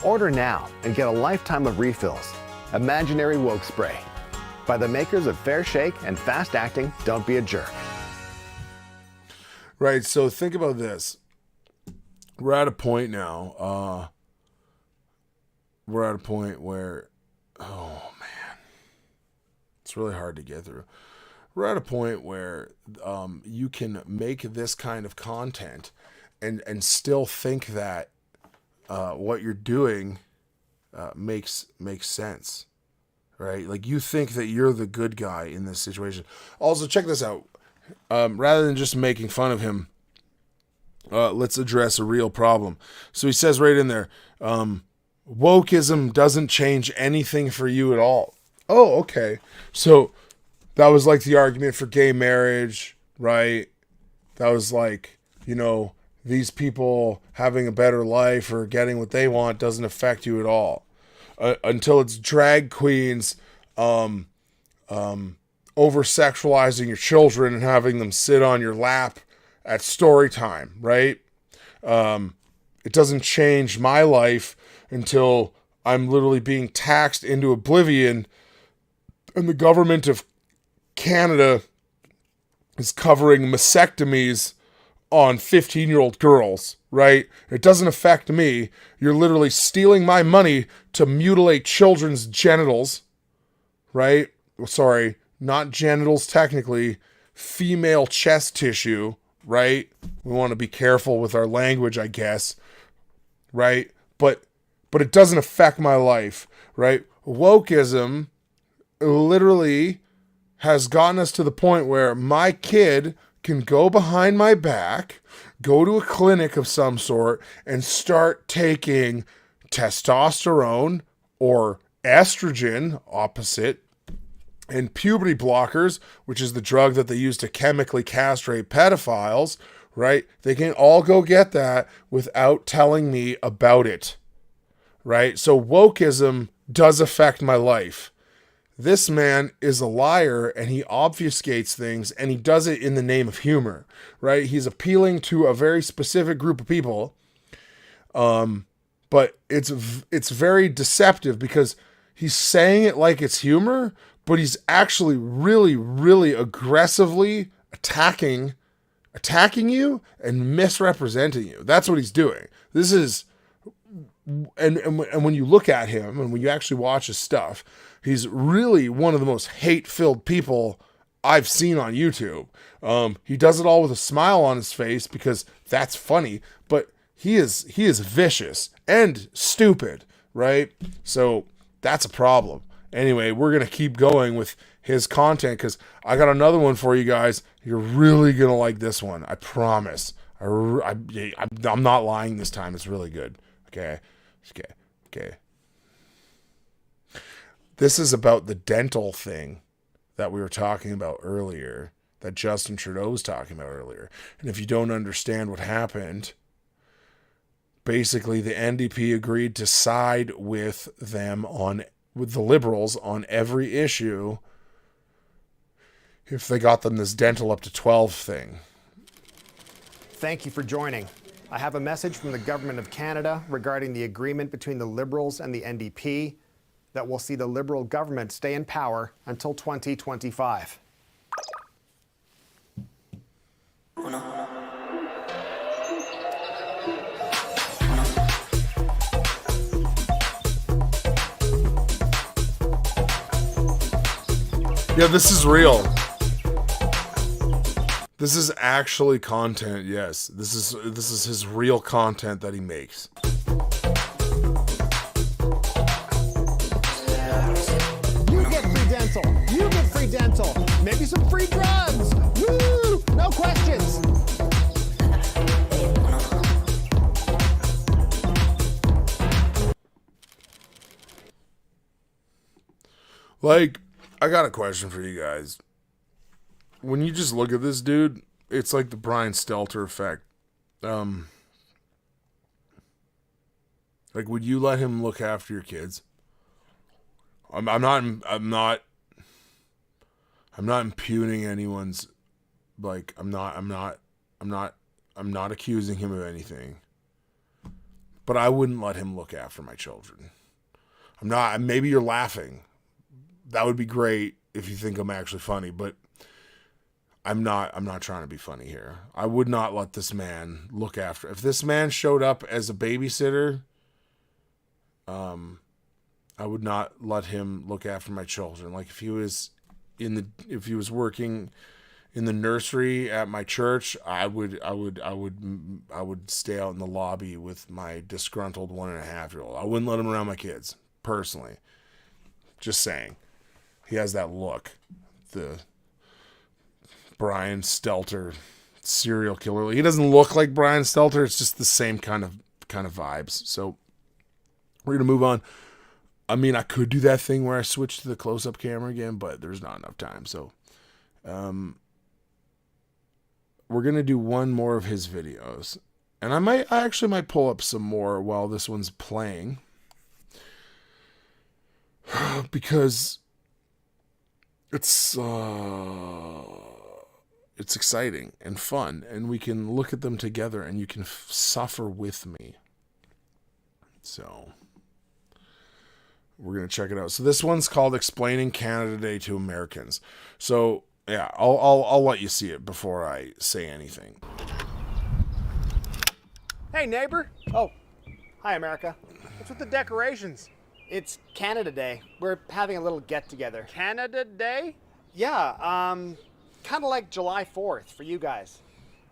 Order now and get a lifetime of refills. Imaginary Woke Spray. By the makers of Fair Shake and Fast Acting Don't Be a Jerk. Right, so think about this. We're at a point now. We're at a point where, oh man, it's really hard to get through. We're at a point where you can make this kind of content and still think that what you're doing makes sense, right? Like you think that you're the good guy in this situation. Also, check this out. Rather than just making fun of him, let's address a real problem. So he says right in there, wokeism doesn't change anything for you at all. Oh, okay. So that was like the argument for gay marriage, right? That was like, these people having a better life or getting what they want doesn't affect you at all. Until it's drag queens over-sexualizing your children and having them sit on your lap at story time, right? It doesn't change my life until I'm literally being taxed into oblivion and the government of Canada is covering mastectomies on 15-year-old girls, right? It doesn't affect me. You're literally stealing my money to mutilate children's genitals, right? Sorry, not genitals technically, female chest tissue, right? We want to be careful with our language, I guess, right? But it doesn't affect my life, right? Wokeism literally has gotten us to the point where my kid can go behind my back, go to a clinic of some sort, and start taking testosterone or estrogen, opposite, and puberty blockers, which is the drug that they use to chemically castrate pedophiles, right? They can all go get that without telling me about it, right? So wokeism does affect my life. This man is a liar and he obfuscates things and he does it in the name of humor, right? He's appealing to a very specific group of people. But it's very deceptive because he's saying it like it's humor, but he's actually really, really aggressively attacking you and misrepresenting you. That's what he's doing. This is, and when you look at him and when you actually watch his stuff, he's really one of the most hate-filled people I've seen on YouTube. He does it all with a smile on his face because that's funny, but he is vicious and stupid, right? So that's a problem. Anyway, we're going to keep going with his content because I got another one for you guys. You're really going to like this one. I promise. I'm not lying this time. It's really good. Okay. This is about the dental thing that we were talking about earlier, that Justin Trudeau was talking about earlier. And if you don't understand what happened, basically the NDP agreed to side with the Liberals on every issue if they got them this dental up to 12 thing. Thank you for joining. I have a message from the Government of Canada regarding the agreement between the Liberals and the NDP that will see the Liberal government stay in power until 2025. Yeah, this is real. This is actually content, yes. This is his real content that he makes. You get free dental. You get free dental. Maybe some free drugs. Woo! No questions. Like, I got a question for you guys. When you just look at this dude, it's like the Brian Stelter effect. Like, would you let him look after your kids? I'm not impugning anyone's, like, I'm not accusing him of anything. But I wouldn't let him look after my children. Maybe you're laughing. That would be great if you think I'm actually funny, but I'm not trying to be funny here. I would not let this man look after. If this man showed up as a babysitter, I would not let him look after my children. Like if he was working in the nursery at my church, I would stay out in the lobby with my disgruntled 1.5-year-old. I wouldn't let him around my kids, personally. Just saying. He has that look. The Brian Stelter serial killer. He doesn't look like Brian Stelter. It's just the same kind of vibes. So we're going to move on. I mean, I could do that thing where I switch to the close-up camera again, but there's not enough time. So we're going to do one more of his videos. And I actually might pull up some more while this one's playing. Because it's exciting and fun, and we can look at them together, and you can suffer with me. So we're gonna check it out. So this one's called "Explaining Canada Day to Americans." So yeah, I'll let you see it before I say anything. Hey, neighbor. Oh, hi, America. What's with the decorations? It's Canada Day. We're having a little get-together. Canada Day? Yeah, kind of like July 4th for you guys.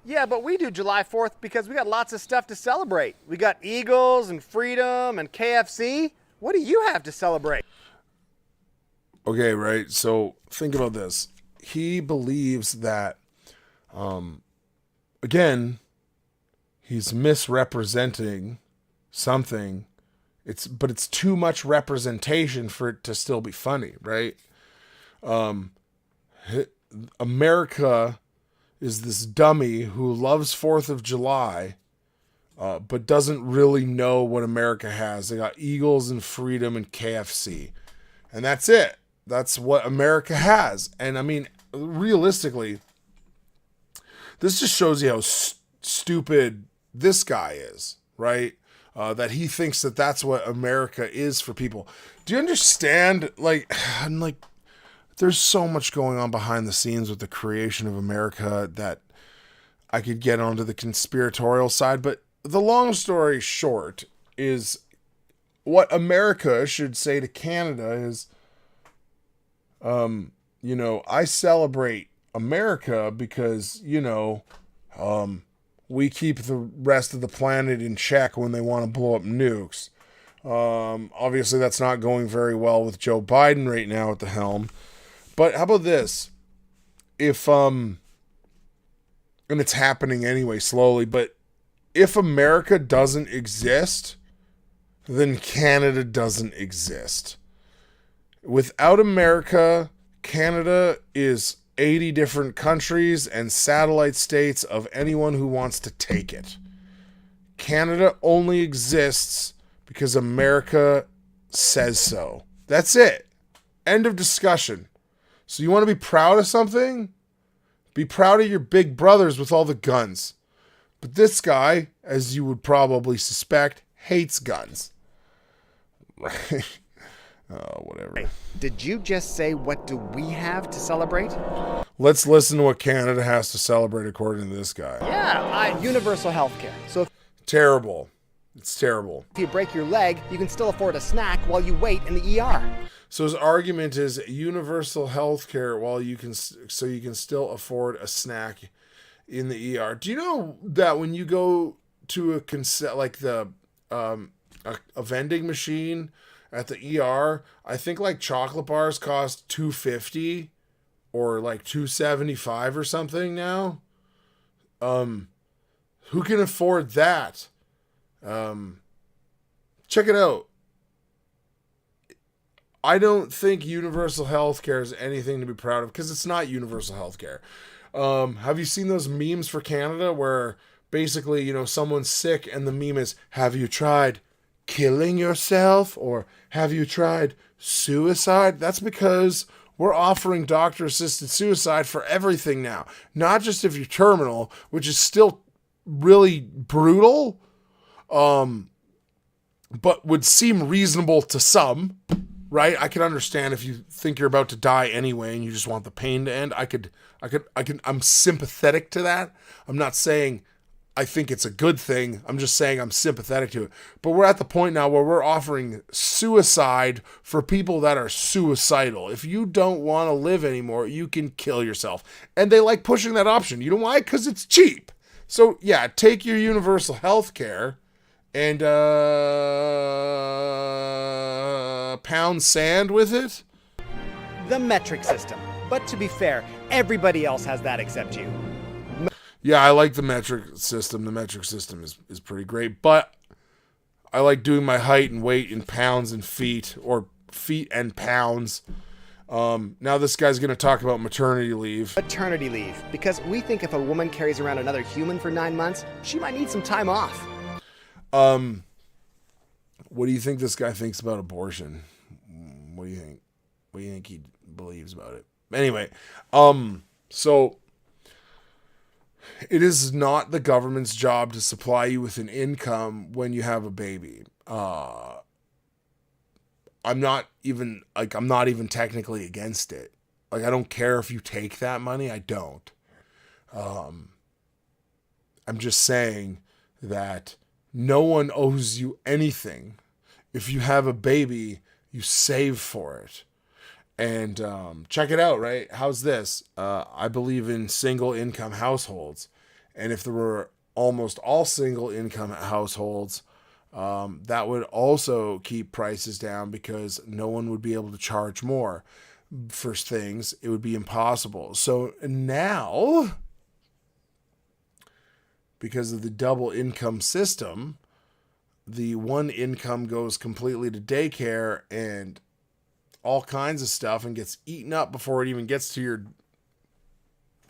Yeah, but we do July 4th because we got lots of stuff to celebrate. We got Eagles and freedom and KFC. What do you have to celebrate? Okay, right. So think about this. He believes that, again, he's misrepresenting something. But it's too much representation for it to still be funny, right? America is this dummy who loves 4th of July, but doesn't really know what America has. They got Eagles and freedom and KFC. And that's it. That's what America has. And I mean, realistically, this just shows you how stupid this guy is, right? That he thinks that that's what America is for people. Do you understand? There's so much going on behind the scenes with the creation of America that I could get onto the conspiratorial side. But the long story short is what America should say to Canada is, I celebrate America because, we keep the rest of the planet in check when they want to blow up nukes. Obviously, that's not going very well with Joe Biden right now at the helm. But how about this? If, and it's happening anyway, slowly, but if America doesn't exist, then Canada doesn't exist. Without America, Canada is 80 different countries and satellite states of anyone who wants to take it. Canada only exists because America says so. That's it. End of discussion. So you want to be proud of something? Be proud of your big brothers with all the guns. But this guy, as you would probably suspect, hates guns. Right? Oh, whatever. Did you just say, what do we have to celebrate? Let's listen to what Canada has to celebrate according to this guy. Yeah, universal health care. So Terrible. It's terrible. if you break your leg, you can still afford a snack while you wait in the ER. So his argument is universal health care so you can still afford a snack in the ER. Do you know that when you go to a vending machine at the ER, I think like chocolate bars cost $2.50 or like $2.75 or something now? Who can afford that? Check it out. I don't think universal health care is anything to be proud of because it's not universal health care. Have you seen those memes for Canada where basically, someone's sick and the meme is, have you tried killing yourself or have you tried suicide? That's because we're offering doctor-assisted suicide for everything now. Not just if you're terminal, which is still really brutal, but would seem reasonable to some. Right? I can understand if you think you're about to die anyway and you just want the pain to end. I'm sympathetic to that. I'm not saying I think it's a good thing. I'm just saying I'm sympathetic to it. But we're at the point now where we're offering suicide for people that are suicidal. If you don't want to live anymore, you can kill yourself. And they like pushing that option. You know why? Because it's cheap. So yeah, take your universal health care and pound sand with it? The metric system. But to be fair, everybody else has that except you. Yeah, I like the metric system. The metric system is pretty great. But I like doing my height and weight in pounds and feet, or feet and pounds. Now this guy's going to talk about maternity leave. Maternity leave. Because we think if a woman carries around another human for 9 months, she might need some time off. What do you think this guy thinks about abortion? What do you think? What do you think he believes about it? Anyway, so it is not the government's job to supply you with an income when you have a baby. I'm not even technically against it. Like, I don't care if you take that money. I don't. I'm just saying that no one owes you anything. If you have a baby, you save for it. And check it out, right? How's this? I believe in single income households. And if there were almost all single income households, that would also keep prices down because no one would be able to charge more for things. It would be impossible. So now, because of the double income system, the one income goes completely to daycare and all kinds of stuff and gets eaten up before it even gets to your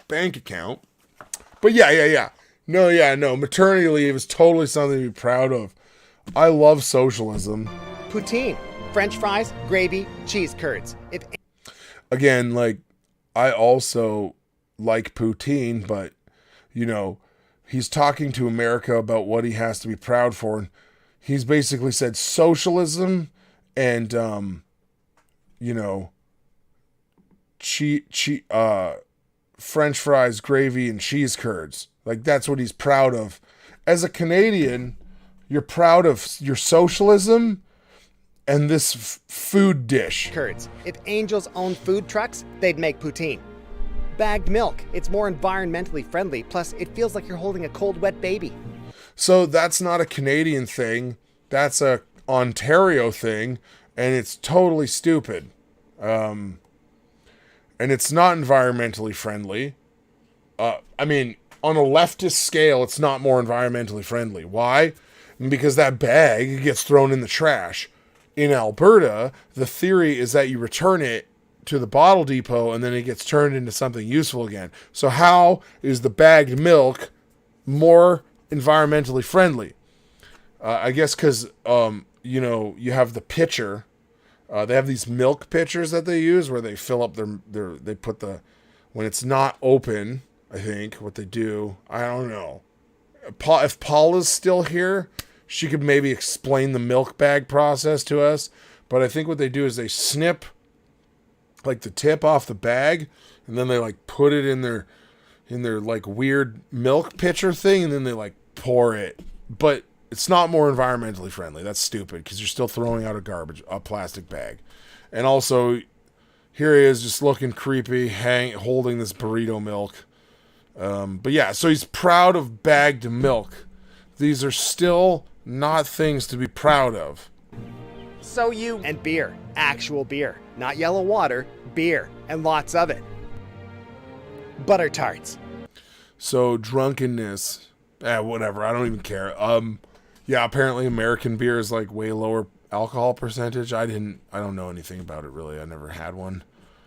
bank account. But yeah. No, maternity leave is totally something to be proud of. I love socialism. Poutine, French fries, gravy, cheese curds. Again, like, I also like poutine, but, he's talking to America about what he has to be proud for. And he's basically said socialism and, French fries, gravy, and cheese curds. Like, that's what he's proud of. As a Canadian, you're proud of your socialism and this food dish. Curds. If Angels owned food trucks, they'd make poutine. Bagged milk. It's more environmentally friendly. Plus, it feels like you're holding a cold, wet baby. So that's not a Canadian thing. That's a Ontario thing, and it's totally stupid. And it's not environmentally friendly. I mean, on a leftist scale, it's not more environmentally friendly. Why? Because that bag gets thrown in the trash. In Alberta, the theory is that you return it to the bottle depot and then it gets turned into something useful again. So how is the bagged milk more environmentally friendly? I guess because, you have the pitcher. They have these milk pitchers that they use where they fill up they put when it's not open, I think what they do, I don't know. If Paula's still here, she could maybe explain the milk bag process to us. But I think what they do is they snip like the tip off the bag and then they like put it in their like weird milk pitcher thing and then they like pour it. But it's not more environmentally friendly. That's stupid because you're still throwing out a plastic bag. And also, here he is just looking creepy, holding this burrito milk. But yeah, so he's proud of bagged milk. These are still not things to be proud of. And beer. Actual beer. Not yellow water. Beer. And lots of it. Butter tarts. So drunkenness. Whatever. I don't even care. Yeah, apparently American beer is like way lower alcohol percentage. I don't know anything about it really. I never had one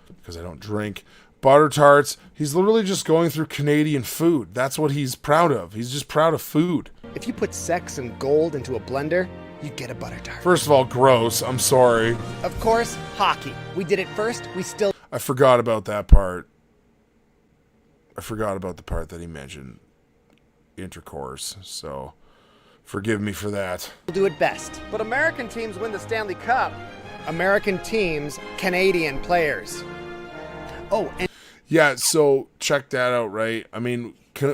because I don't drink. Butter tarts. He's literally just going through Canadian food. That's what he's proud of. He's just proud of food. If you put sex and gold into a blender, you get a butter tart. First of all, gross. I'm sorry. Of course, hockey. We did it first. We still... I forgot about that part. I forgot about the part that he mentioned intercourse. So forgive me for that. do it best. But American teams win the Stanley Cup. American teams, Canadian players. Oh, and yeah, so check that out, right? I mean,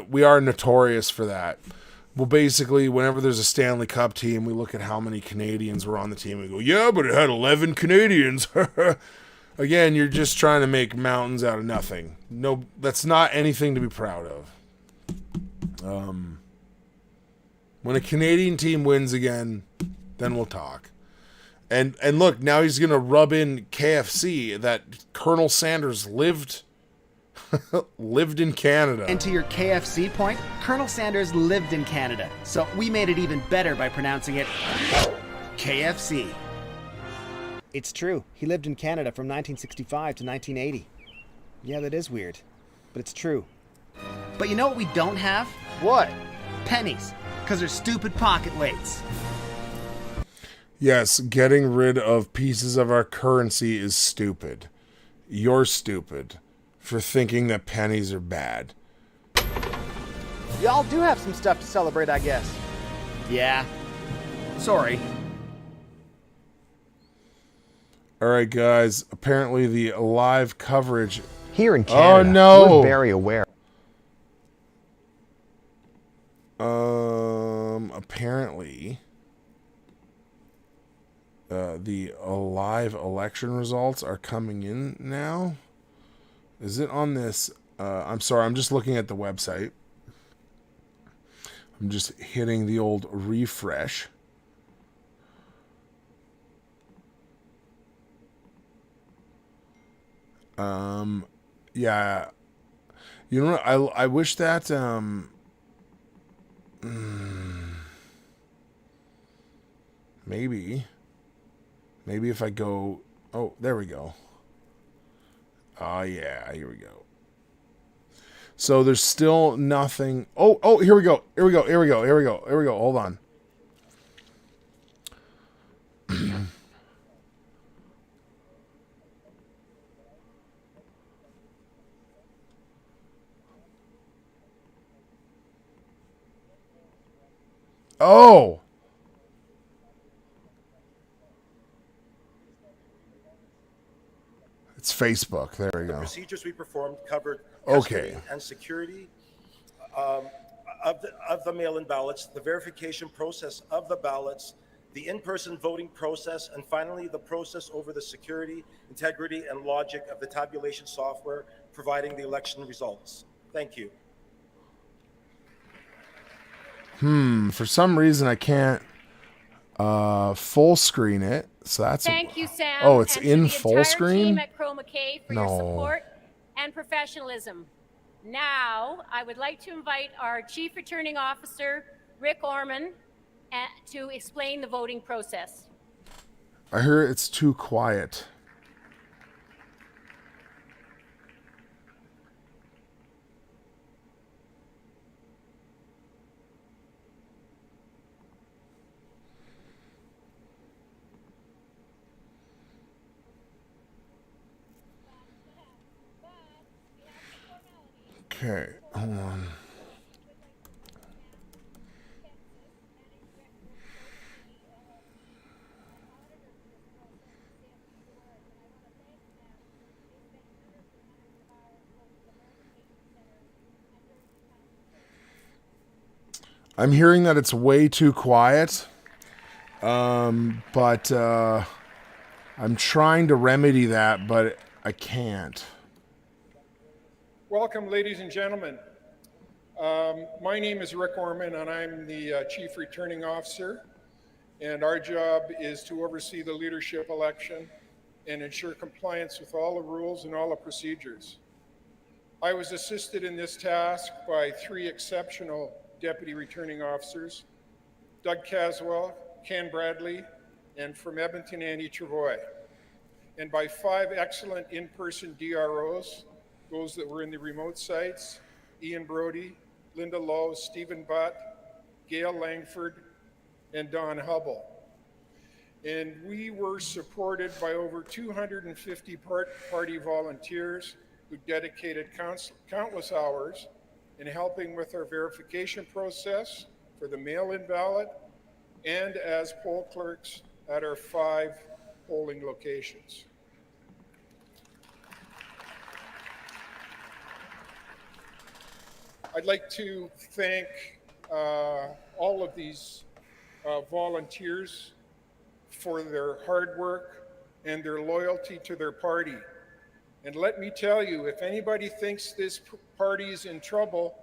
we are notorious for that. Well, basically, whenever there's a Stanley Cup team, we look at how many Canadians were on the team. We go, yeah, but it had 11 Canadians. Again, you're just trying to make mountains out of nothing. No, that's not anything to be proud of. When a Canadian team wins again, then we'll talk. And look, now he's going to rub in KFC that Colonel Sanders lived in Canada. And to your KFC point, Colonel Sanders lived in Canada. So we made it even better by pronouncing it KFC. It's true. He lived in Canada from 1965 to 1980. Yeah, that is weird. But it's true. But you know what we don't have? What? Pennies. Because they're stupid pocket weights. Yes, getting rid of pieces of our currency is stupid. You're stupid for thinking that pennies are bad. Y'all do have some stuff to celebrate, I guess. Yeah. Sorry. All right, guys. Apparently the live coverage... Here in Canada, oh, no. we're very aware. Apparently... the live election results are coming in now. Is it on this? I'm sorry, I'm just looking at the website. I'm just hitting the old refresh. Yeah. You know what? I wish that, maybe if I go, oh, there we go. Oh, yeah, here we go. So there's still nothing. Oh, here we go. Hold on. Oh. It's Facebook. There we go. The procedures we performed covered okay and security of the mail-in ballots, the verification process of the ballots, the in-person voting process, and finally, the process over the security, integrity, and logic of the tabulation software providing the election results. Thank you. For some reason I can't full screen it. So that's Thank you, Sam. Oh, it's and in to the full entire screen? Team at Chroma K for your No. support and professionalism. Now, I would like to invite our Chief Returning Officer, Rick Orman, to explain the voting process. I hear it's too quiet. Okay, hold on. I'm hearing that it's way too quiet, but I'm trying to remedy that, but I can't. Welcome, ladies and gentlemen. My name is Rick Orman, and I'm the Chief Returning Officer. And our job is to oversee the leadership election and ensure compliance with all the rules and all the procedures. I was assisted in this task by 3 exceptional Deputy Returning Officers, Doug Caswell, Ken Bradley, and from Edmonton, Andy Travoy, and by 5 excellent in-person DROs, those that were in the remote sites, Ian Brody, Linda Lowe, Stephen Butt, Gail Langford, and Don Hubble. And we were supported by over 250 party volunteers who dedicated countless hours in helping with our verification process for the mail-in ballot and as poll clerks at our 5 polling locations. I'd like to thank all of these volunteers for their hard work and their loyalty to their party. And let me tell you, if anybody thinks this party is in trouble,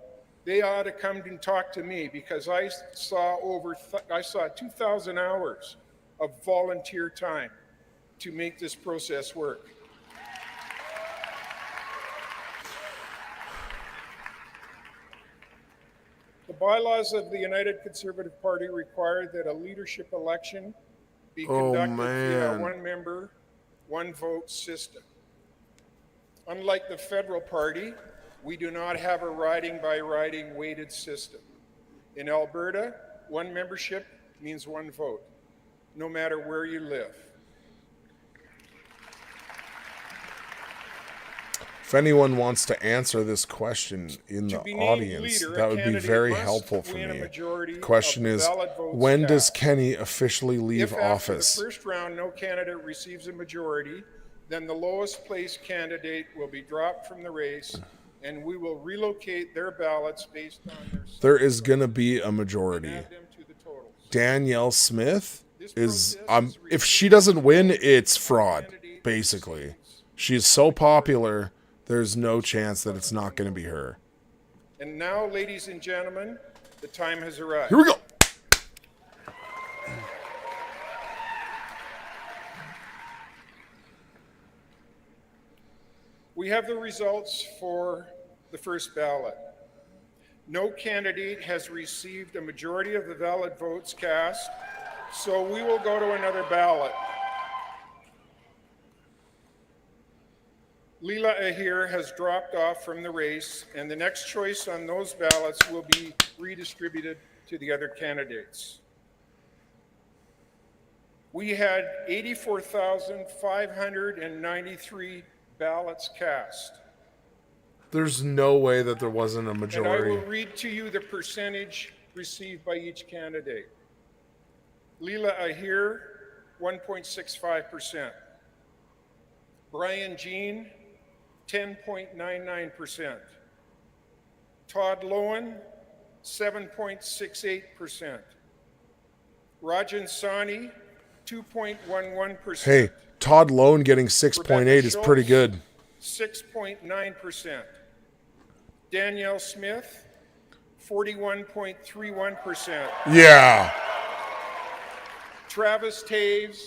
they ought to come and talk to me, because I saw 2,000 hours of volunteer time to make this process work. The bylaws of the United Conservative Party require that a leadership election be conducted via a one-member, one-vote system. Unlike the federal party, we do not have a riding-by-riding weighted system. In Alberta, one membership means one vote, no matter where you live. If anyone wants to answer this question in the audience, that would be very helpful for me. The question is, when does Kenney officially leave office? If after the first round no candidate receives a majority, then the lowest placed candidate will be dropped from the race, and we will relocate their ballots based on their... There is going to be a majority. Danielle Smith is... if she doesn't win, it's fraud, basically. She is so popular, there's no chance that it's not going to be her. And now, ladies and gentlemen, the time has arrived. Here we go. We have the results for the first ballot. No candidate has received a majority of the valid votes cast, so we will go to another ballot. Leela Ahir has dropped off from the race, and the next choice on those ballots will be redistributed to the other candidates. We had 84,593 ballots cast. There's no way that there wasn't a And I majority. will read to you the percentage received by each candidate. Leela Ahir, 1.65%. Brian Jean, 10.99%. Todd Lowen, 7.68%. Rajan Sani, 2.11%. Hey, Todd Lone getting 6.8 is pretty good. 6.9%. Danielle Smith, 41.31%. Yeah. Travis Taves,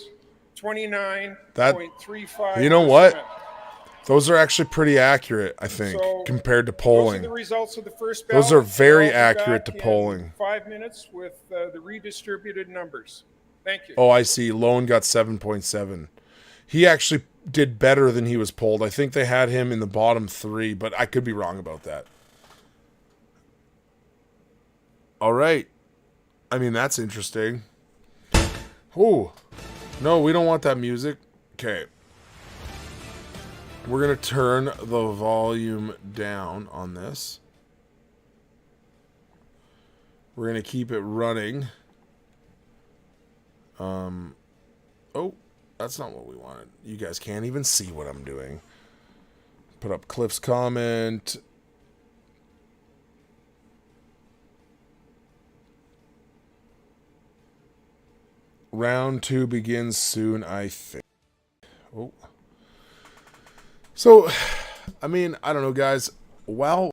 29.35%. You know what? Those are actually pretty accurate, I think, compared to polling. Those are the results of the first ballot. Those are very I'll be accurate back to polling. in 5 minutes with the redistributed numbers. Thank you. Oh, I see. Lone got 7.7. He actually did better than he was polled. I think they had him in the bottom 3, but I could be wrong about that. All right. I mean, that's interesting. Oh, no, we don't want that music. Okay. We're going to turn the volume down on this. We're going to keep it running. Oh, that's not what we wanted. You guys can't even see what I'm doing. Put up Cliff's comment. Round 2 begins soon, I think. Oh. So, I mean, I don't know, guys. Well,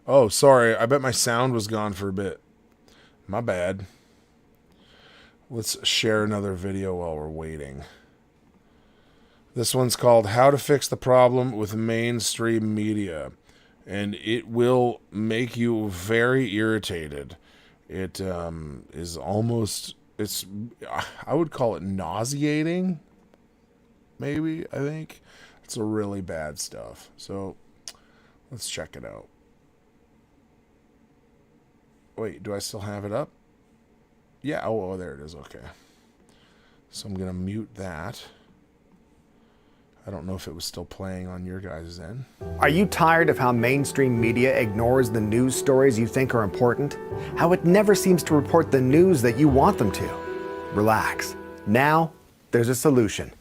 oh, sorry. I bet my sound was gone for a bit. My bad. Let's share another video while we're waiting. This one's called How to Fix the Problem with Mainstream Media. And it will make you very irritated. It is almost, I would call it nauseating. Maybe, I think. It's a really bad stuff. So, let's check it out. Wait, do I still have it up? Yeah, oh, there it is. Okay. So I'm going to mute that. I don't know if it was still playing on your guys' end. Are you tired of how mainstream media ignores the news stories you think are important? How it never seems to report the news that you want them to? Relax. Now, there's a solution.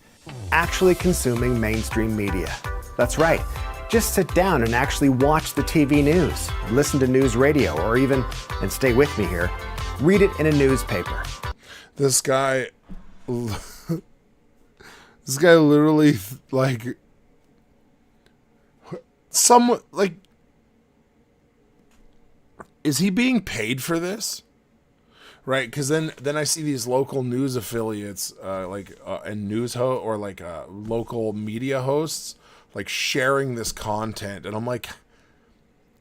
Actually consuming mainstream media. That's right. Just sit down and actually watch the TV news, listen to news radio, or even, and stay with me here, read it in a newspaper. This guy literally, like, is he being paid for this? Right, because then I see these local news affiliates, and local media hosts, like, sharing this content, and I'm like,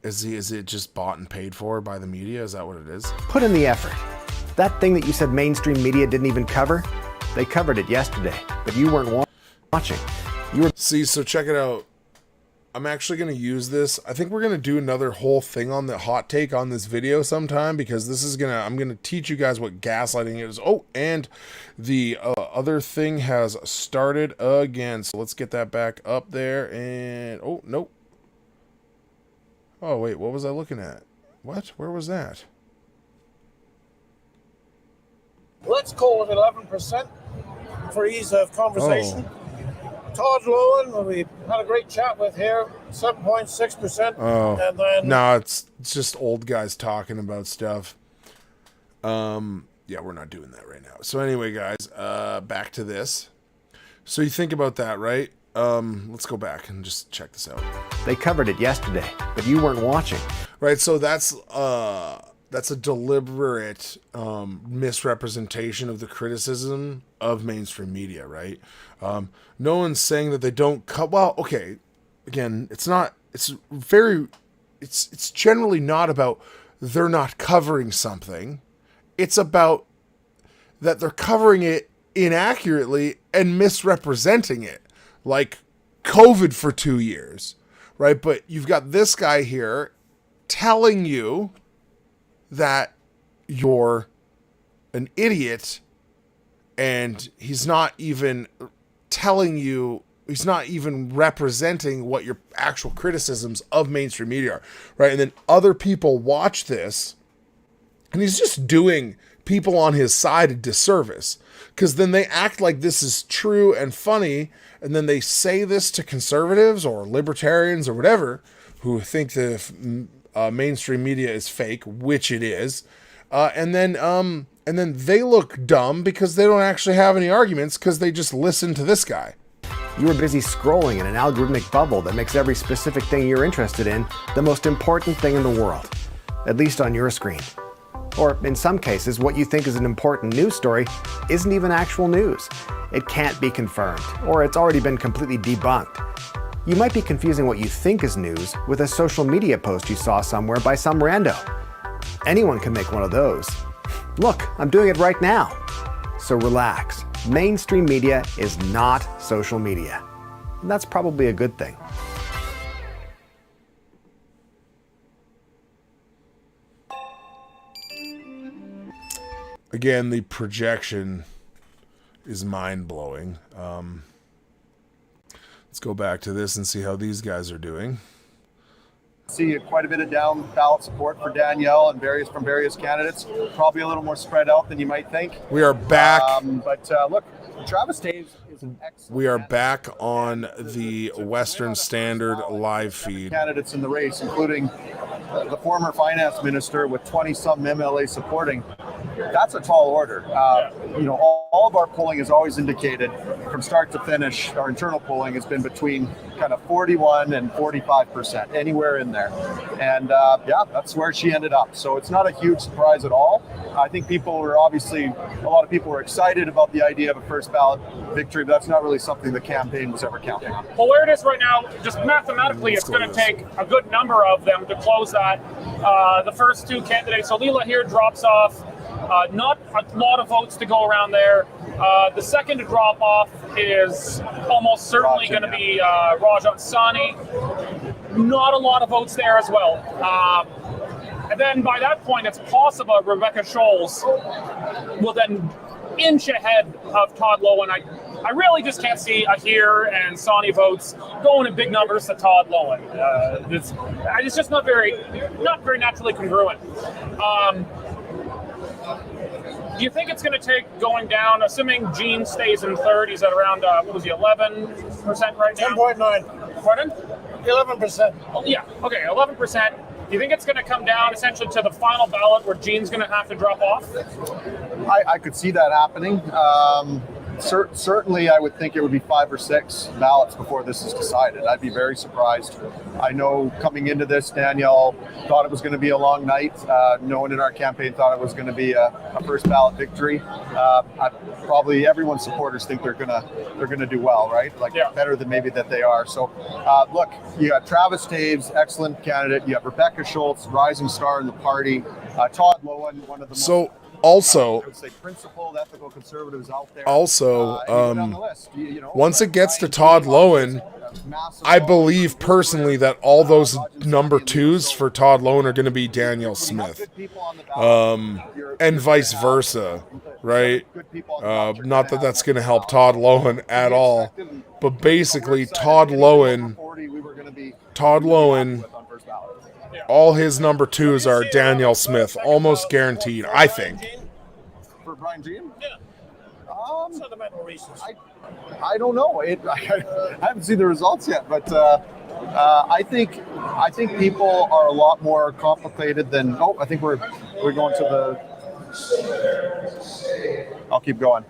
is it just bought and paid for by the media? Is that what it is? Put in the effort. That thing that you said mainstream media didn't even cover, they covered it yesterday, but you weren't watching. See, so check it out. I'm actually going to use this. I think we're going to do another whole thing on the hot take on this video sometime, because this is I'm going to teach you guys what gaslighting is. Oh, and the other thing has started again. So let's get that back up there. And, oh, nope. Oh, wait, what was I looking at? What? Where was that? Let's call it 11% for ease of conversation. Todd Lowen, we had a great chat with here, 7.6%. Oh, and then no, it's just old guys talking about stuff. Yeah, we're not doing that right now. So anyway, guys, back to this. So you think about that, right? Let's go back and just check this out. They covered it yesterday, but you weren't watching. Right, so that's a deliberate misrepresentation of the criticism of mainstream media, right? No one's saying that they don't well, okay. Again, it's generally not about they're not covering something. It's about that they're covering it inaccurately and misrepresenting it. Like COVID for 2 years, right? But you've got this guy here telling you that you're an idiot, and he's not even telling you, he's not even representing what your actual criticisms of mainstream media are, right? And then other people watch this, and he's just doing people on his side a disservice, because then they act like this is true and funny, and then they say this to conservatives or libertarians or whatever who think the mainstream media is fake, which it is, and then they look dumb because they don't actually have any arguments because they just listen to this guy. You are busy scrolling in an algorithmic bubble that makes every specific thing you're interested in the most important thing in the world, at least on your screen. Or in some cases, what you think is an important news story isn't even actual news. It can't be confirmed, or it's already been completely debunked. You might be confusing what you think is news with a social media post you saw somewhere by some rando. Anyone can make one of those. Look, I'm doing it right now. So relax. Mainstream media is not social media. And that's probably a good thing. Again, the projection is mind-blowing. Let's go back to this and see how these guys are doing. See quite a bit of down ballot support for Danielle and from various candidates. Probably a little more spread out than you might think. We are back. But look, Travis Toews is an excellent. We are back on the Western Standard live feed. Candidates in the race, including the former finance minister with 20-some MLA supporting. That's a tall order. All of our polling has always indicated from start to finish, our internal polling has been between kind of 41 and 45%, anywhere in there. And that's where she ended up. So it's not a huge surprise at all. I think a lot of people were excited about the idea of a first ballot victory, but that's not really something the campaign was ever counting on. Well, where it is right now, just mathematically, it's going to take a good number of them to close that. The first two candidates, so Leela here drops off. Not a lot of votes to go around there. The second to drop off is almost certainly going to be Rajan Sani. Not a lot of votes there as well. And then by that point, it's possible Rebecca Scholes will then inch ahead of Todd Loewen. I really just can't see Ahir and Sani votes going in big numbers to Todd Loewen. It's just not very naturally congruent. Do you think it's going to take going down, assuming Gene stays in third, he's at around, 11% right now? 10.9. Pardon? 11%. Oh, yeah, okay, 11%. Do you think it's going to come down essentially to the final ballot where Gene's going to have to drop off? I could see that happening. Certainly, I would think it would be 5 or 6 ballots before this is decided. I'd be very surprised. I know coming into this, Danielle thought it was going to be a long night. No one in our campaign thought it was going to be a first ballot victory. Probably everyone's supporters think they're gonna do well, right? Better than maybe that they are. So, look, you got Travis Toews, excellent candidate. You have Rebecca Schultz, rising star in the party. Todd Loewen, one of the most. Also, I would say principled, ethical conservatives out there. Also, once it gets to Todd Loewen, I believe personally that all those number 2s for Todd Loewen are going to be Danielle Smith, and vice versa, right? Not that that's going to help Todd Loewen at all, but basically Todd Loewen, all his number 2s are Danielle Smith, almost guaranteed, I think. For Brian Jean? Yeah. Sentimental reasons. I don't know. I haven't seen the results yet, but I think people are a lot more complicated than. I think we're going to the. I'll keep going.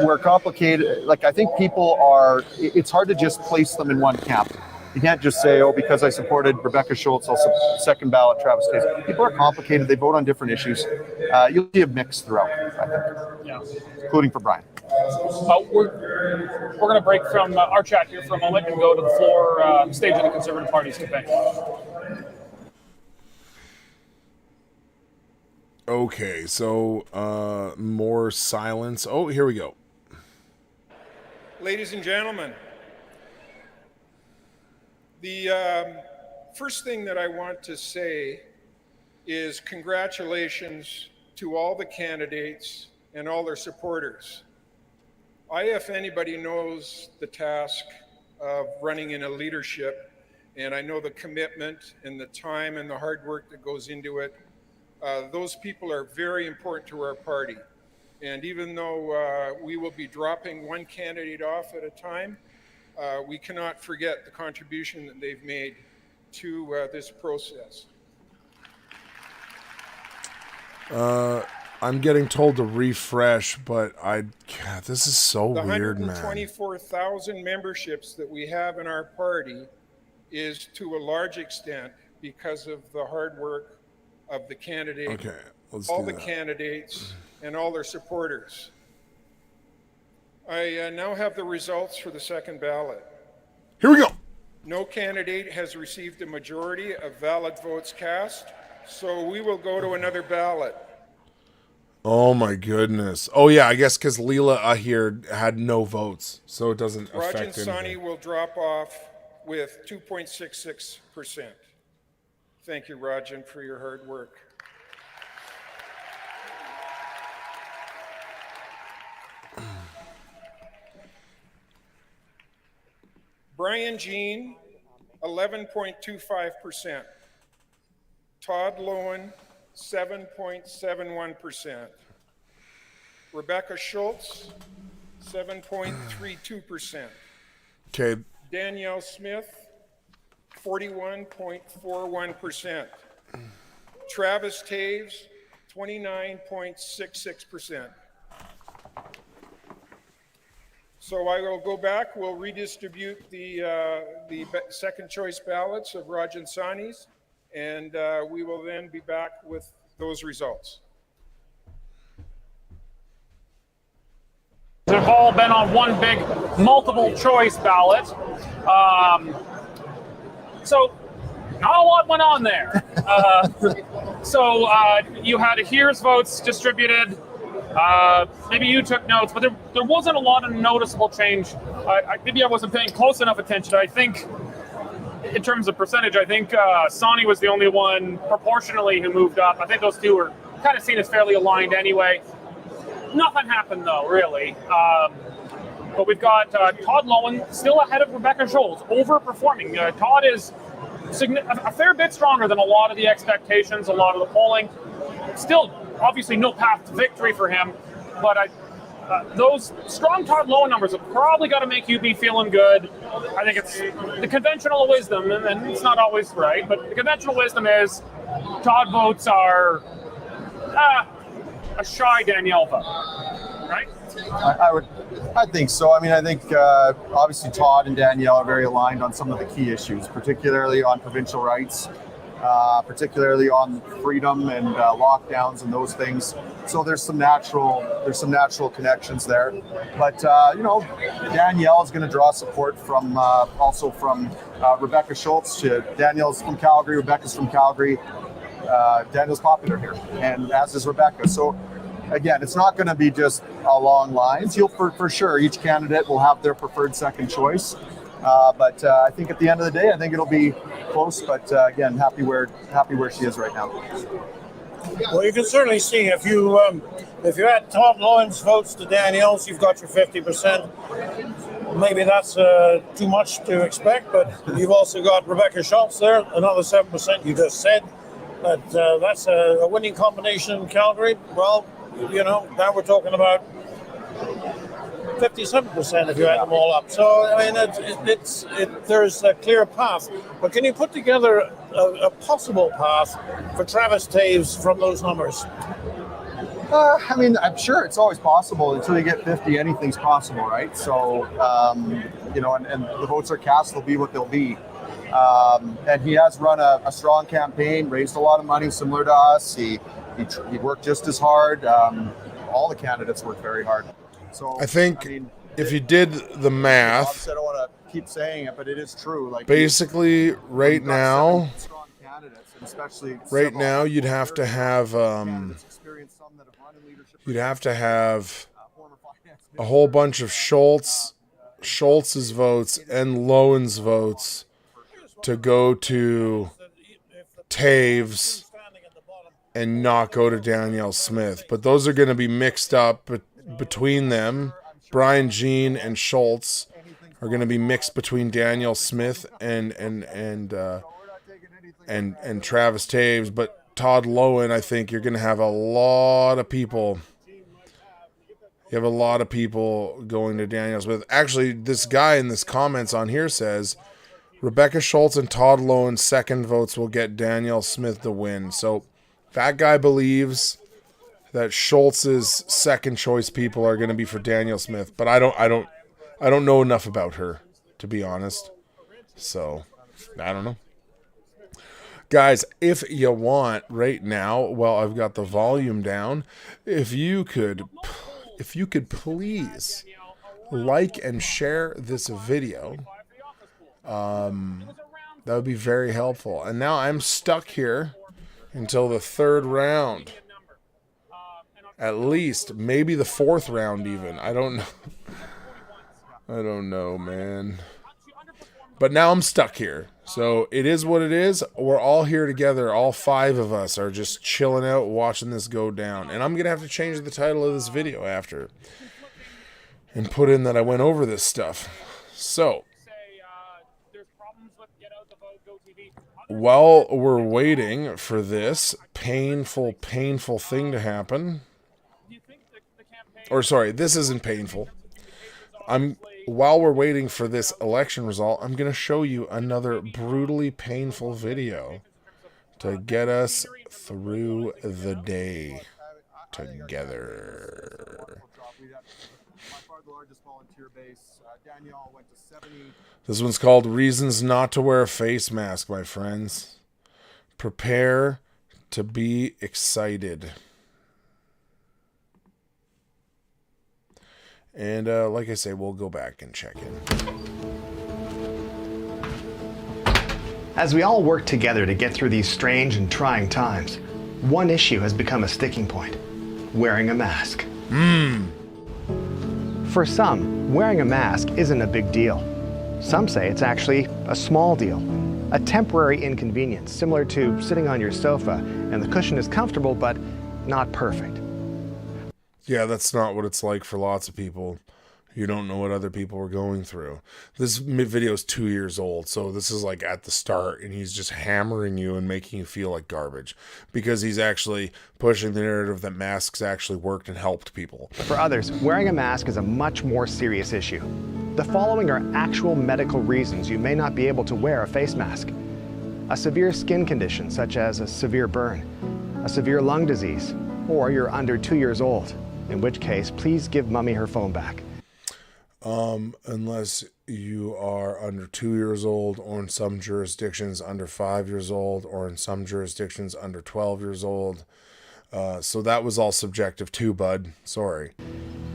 We're complicated. I think people are. It's hard to just place them in one camp. You can't just say, because I supported Rebecca Schultz, I'll second ballot Travis Toews. People are complicated. They vote on different issues. You'll see a mix throughout, I think, including for Brian. We're going to break from our chat here for a moment and go to the floor stage of the Conservative Party's campaign. Okay, so more silence. Oh, here we go. Ladies and gentlemen, The first thing that I want to say is congratulations to all the candidates and all their supporters. If anybody knows the task of running in a leadership, and I know the commitment and the time and the hard work that goes into it, those people are very important to our party. And even though we will be dropping one candidate off at a time, we cannot forget the contribution that they've made to this process. I'm getting told to refresh, but God, this is so weird, man. The 124,000 memberships that we have in our party is to a large extent because of the hard work of the candidate, Okay, let's all do the that. candidates, and all their supporters. I now have the results for the second ballot. Here we go. No candidate has received a majority of valid votes cast, so we will go to another ballot. Oh my goodness. Oh yeah, I guess because Leela Ahir had no votes, so it doesn't Rajan affect Sani anything. will drop off with 2.66%. Thank you, Rajan, for your hard work. Brian Jean, 11.25%. Todd Lowen, 7.71%. Rebecca Schultz, 7.32%. Okay, Danielle Smith, 41.41%. Travis Taves, 29.66%. So I will go back, we'll redistribute the second choice ballots of Rajan Sani's, and we will then be back with those results. They've all been on one big multiple choice ballot. So not a lot went on there. You had Ahir's votes distributed. Maybe you took notes, but there wasn't a lot of noticeable change. Maybe I wasn't paying close enough attention. I think in terms of percentage, I think Sani was the only one proportionally who moved up. I think those two were kind of seen as fairly aligned anyway. Nothing happened though, really. But we've got Todd Lowen still ahead of Rebecca Schultz, overperforming. Todd is a fair bit stronger than a lot of the expectations, a lot of the polling. Still, obviously, no path to victory for him, but those strong Todd Lowen numbers have probably got to make you be feeling good. I think it's the conventional wisdom, and it's not always right, but the conventional wisdom is Todd votes are a shy Danielle vote, right? I think so. I mean, I think obviously Todd and Danielle are very aligned on some of the key issues, particularly on provincial rights, particularly on freedom and lockdowns and those things. So there's some natural connections there. But Danielle is going to draw support from also from Rebecca Schultz. Danielle's from Calgary, Rebecca's from Calgary. Daniel's popular here, and as is Rebecca. So again, it's not going to be just along lines. He'll for sure, each candidate will have their preferred second choice. But I think at the end of the day, I think it'll be close. But again, happy where she is right now. Well, you can certainly see if you add Todd Lowen's votes to Danielle's, you've got your 50%. Maybe that's too much to expect, but you've also got Rebecca Schultz there, another 7%. You just said that that's a winning combination in Calgary. Well, now we're talking about 57% if you add them all up. So I mean, there's a clear path. But can you put together a possible path for Travis Taves from those numbers? I mean, I'm sure it's always possible. Until you get 50, anything's possible, right? So, and the votes are cast, they'll be what they'll be. And he has run a strong campaign, raised a lot of money similar to us. He worked just as hard. All the candidates worked very hard. So I think if you did the math, I don't want to keep saying it, but it is true. Like basically right now, strong candidates, and especially right now you'd have to have a whole bunch of Schultz's votes and Lowen's votes to go to Taves and not go to Danielle Smith. But those are going to be mixed up between them. Brian Jean and Schultz are going to be mixed between Danielle Smith and Travis Taves. But Todd Loewen, I think you're going to have a lot of people. You have a lot of people going to Danielle Smith. Actually, this guy in this comments on here says Rebecca Schultz and Todd Loewen's second votes will get Danielle Smith the win. So that guy believes that Schultz's second choice people are going to be for Danielle Smith, but I don't know enough about her, to be honest. So I don't know. Guys, if you want right now, well, I've got the volume down. If you could please like and share this video, that would be very helpful. And now I'm stuck here until the third round. At least, maybe the fourth round even. I don't know. I don't know, man. But now I'm stuck here. So it is what it is. We're all here together. All 5 of us are just chilling out, watching this go down. And I'm going to have to change the title of this video after. And put in that I went over this stuff. So, while we're waiting for this painful thing to happen. Or sorry, this isn't painful. While we're waiting for this election result, I'm going to show you another brutally painful video to get us through the day together. This one's called Reasons Not to Wear a Face Mask, my friends. Prepare to be excited. And like I say, we'll go back and check in. As we all work together to get through these strange and trying times, one issue has become a sticking point: wearing a mask. For some, wearing a mask isn't a big deal. Some say it's actually a small deal, a temporary inconvenience, similar to sitting on your sofa and the cushion is comfortable but not perfect. Yeah, that's not what it's like for lots of people. You don't know what other people are going through. This video is 2 years old, so this is like at the start, and he's just hammering you and making you feel like garbage because he's actually pushing the narrative that masks actually worked and helped people. For others, wearing a mask is a much more serious issue. The following are actual medical reasons you may not be able to wear a face mask: a severe skin condition such as a severe burn, a severe lung disease, or you're under 2 years old, in which case please give Mummy her phone back. Unless you are under 2 years old, or in some jurisdictions under 5 years old, or in some jurisdictions under 12 years old. So that was all subjective too, bud. Sorry.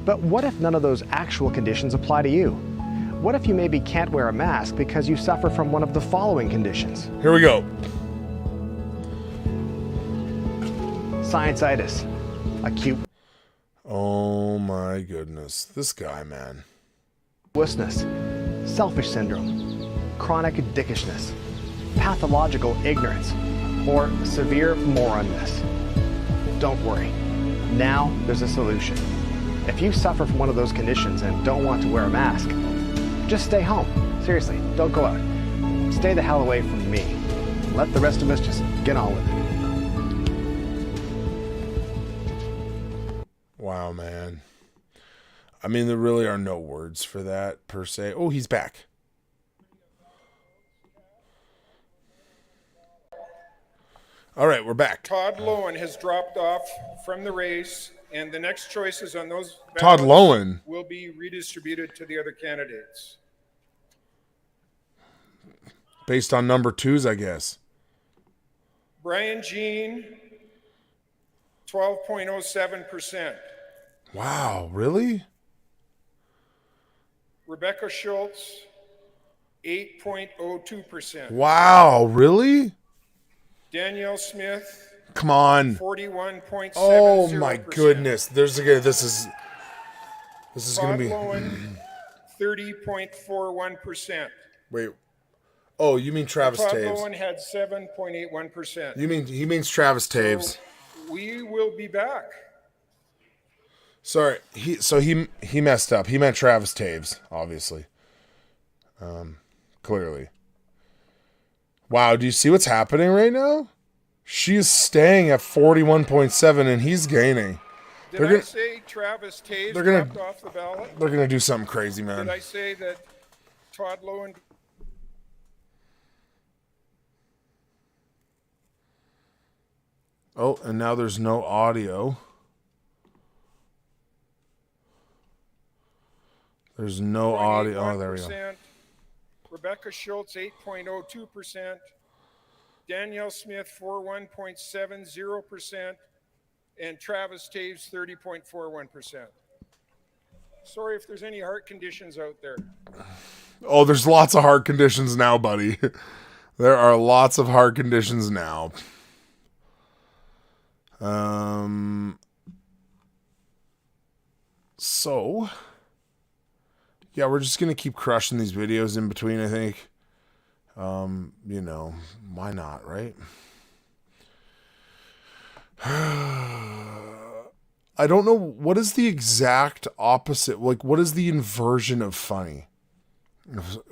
But what if none of those actual conditions apply to you? What if you maybe can't wear a mask because you suffer from one of the following conditions? Here we go. Sinusitis, acute. Oh my goodness. This guy, man. Wussness, selfish syndrome, chronic dickishness, pathological ignorance, or severe moronness. Don't worry. Now there's a solution. If you suffer from one of those conditions and don't want to wear a mask, just stay home. Seriously, don't go out. Stay the hell away from me. Let the rest of us just get on with it. Wow, man. I mean, there really are no words for that, per se. Oh, he's back. All right, we're back. Todd Loewen has dropped off from the race, and the next choices on those Todd ballots Loewen will be redistributed to the other candidates. Based on number 2s, I guess. Brian Jean, 12.07%. Wow, really? Rebecca Schultz, 8.02%. Wow, really? Danielle Smith, Come on. 41.70%. Oh my goodness. This is going to be 30.41%. Wait. Oh, you mean Travis Todd Taves? Loewen had 7.81%. He means Travis Taves. So we will be back. Sorry, he messed up. He meant Travis Taves, obviously. Clearly. Wow, do you see what's happening right now? She is staying at 41.7 and he's gaining. Did I say Travis Taves dropped off the ballot? They're gonna do something crazy, man. Did I say that Todd Loewen? Oh, and now there's no audio. There's no audio. Oh, there we go. Rebecca Schultz, 8.02%. Danielle Smith, 41.70%. And Travis Taves, 30.41%. Sorry if there's any heart conditions out there. Oh, there's lots of heart conditions now, buddy. There are lots of heart conditions now. So, yeah, we're just going to keep crushing these videos in between, I think. You know, why not, right? I don't know, what is the exact opposite, like, what is the inversion of funny?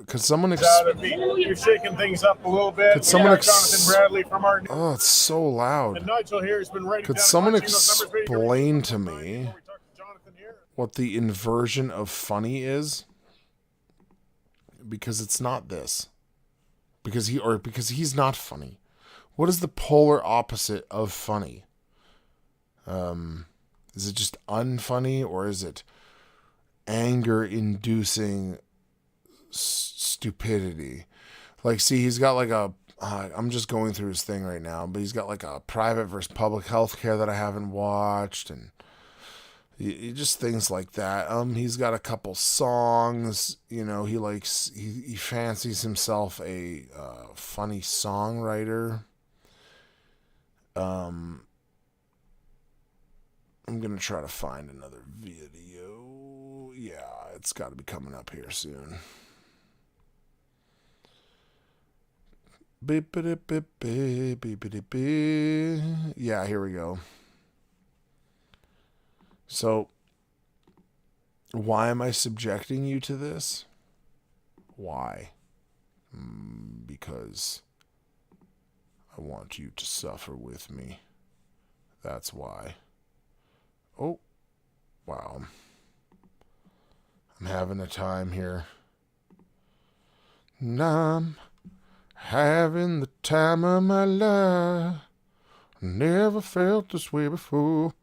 Could someone you're shaking things up a little bit. Could someone Jonathan Bradley from our Oh, it's so loud. and Nigel here has been writing Could down someone punching those numbers very explain to me what the inversion of funny is? Because it's not this. Because he's not funny. What is the polar opposite of funny? Is it just unfunny, or is it anger-inducing stupidity? Like, see, he's got like a I'm just going through his thing right now, but he's got like a private versus public healthcare that I haven't watched, and just things like that. He's got a couple songs, you know, he fancies himself a funny songwriter. I'm going to try to find another video. Yeah, it's got to be coming up here soon. Yeah, here we go. So, why am I subjecting you to this? Why? Because I want you to suffer with me. That's why. Oh, wow. I'm having a time here. And I'm having the time of my life. Never felt this way before.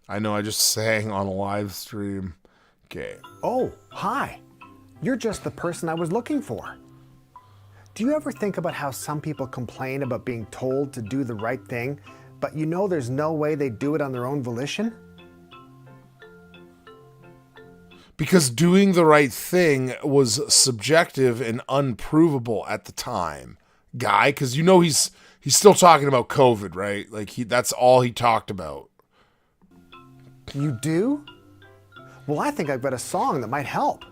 I know I just sang on a live stream. Okay. Oh, hi. You're just the person I was looking for. Do you ever think about how some people complain about being told to do the right thing, but you know there's no way they do it on their own volition? Because doing the right thing was subjective and unprovable at the time, guy. Because you know he's still talking about COVID, right? Like that's all he talked about. You do? Well, I think I've got a song that might help.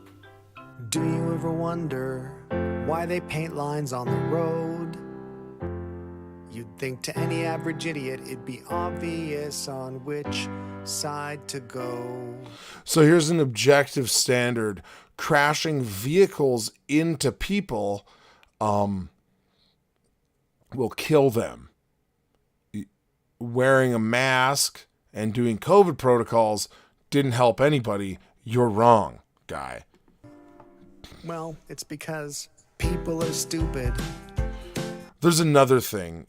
Do you ever wonder why they paint lines on the road? You'd think to any average idiot it'd be obvious on which side to go. So here's an objective standard. Crashing vehicles into people will kill them. Wearing a mask and doing COVID protocols didn't help anybody. You're wrong, guy. Well, it's because people are stupid. There's another thing.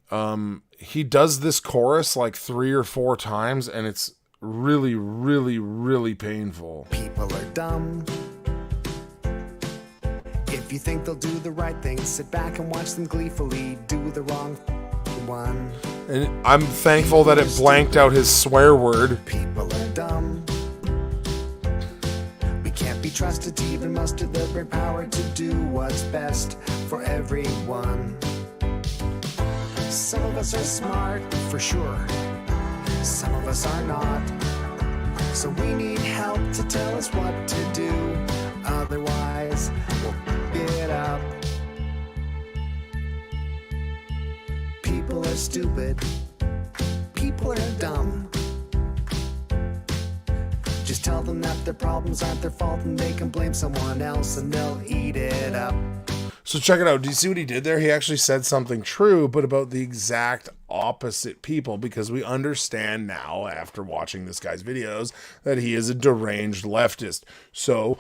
He does this chorus like 3 or 4 times, and it's really, really, really painful. People are dumb. If you think they'll do the right thing, sit back and watch them gleefully do the wrong one. And I'm thankful that it blanked out his swear word. People are dumb. We can't be trusted to even muster the brain power to do what's best for everyone. Some of us are smart, for sure. Some of us are not. So we need help to tell us what to do. Otherwise, we'll get up. People are stupid. People are dumb. Just tell them that their problems aren't their fault and they can blame someone else and they'll eat it up. So check it out. Do you see what he did there? He actually said something true, but about the exact opposite people, because we understand now, after watching this guy's videos, that he is a deranged leftist. So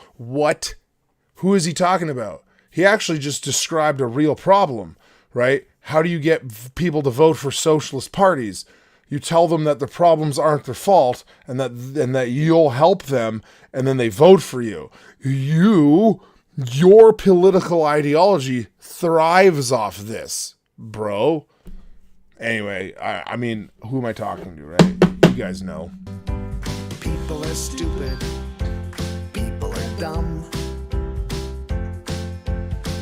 who is he talking about? He actually just described a real problem, right? How do you get people to vote for socialist parties? You tell them that the problems aren't their fault and that you'll help them, and then they vote for you. Your political ideology thrives off this, bro. Anyway, I mean, who am I talking to, right? You guys know. People are stupid. People are dumb.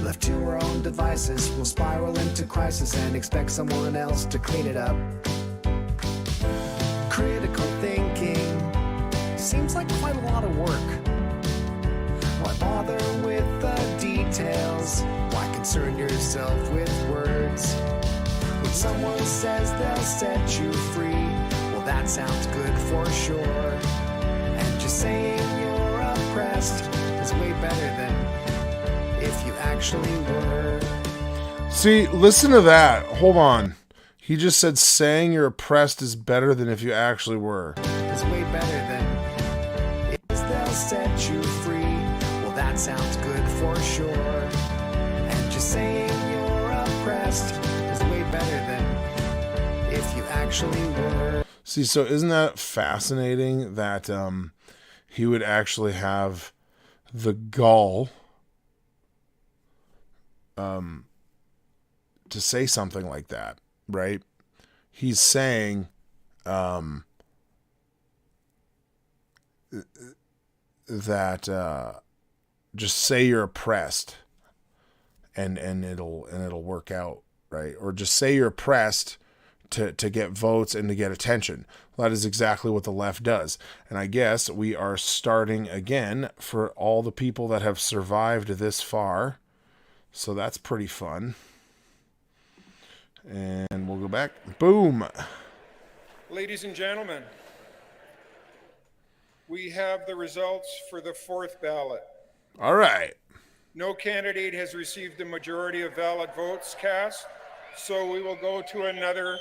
Left to our own devices, we'll spiral into crisis and expect someone else to clean it up. Critical thinking seems like quite a lot of work. Why bother with the details? Why concern yourself with words? When someone says they'll set you free, well, that sounds good for sure. And just saying you're oppressed is way better than if you actually were. See, listen to that. Hold on. He just said saying you're oppressed is better than if you actually were. It's way better than if they'll set you free. Well, that sounds good for sure. And just saying you're oppressed is way better than if you actually were. See, so isn't that fascinating that he would actually have the gall to say something like that, right? He's saying that just say you're oppressed and it'll work out, right? Or just say you're oppressed to get votes and to get attention. Well, that is exactly what the left does. And I guess we are starting again for all the people that have survived this far. So that's pretty fun. And we'll go back. Boom. Ladies and gentlemen, we have the results for the fourth ballot. All right. No candidate has received a majority of valid votes cast, so we will go to another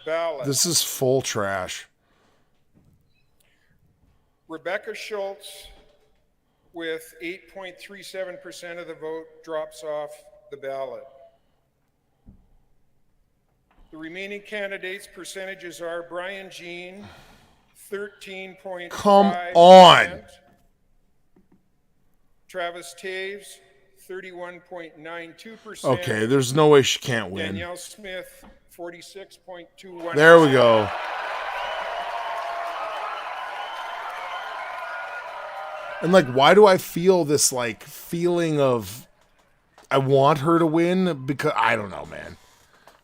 ballot. This is full trash. Rebecca Schultz, with 8.37% of the vote, drops off the ballot. The remaining candidates' percentages are Brian Jean, 13.5%. Come on. Travis Taves, 31.92%. Okay, there's no way she can't win. Danielle Smith, 46.21%. There we go. And like, why do I feel this like feeling of I want her to win? Because I don't know, man.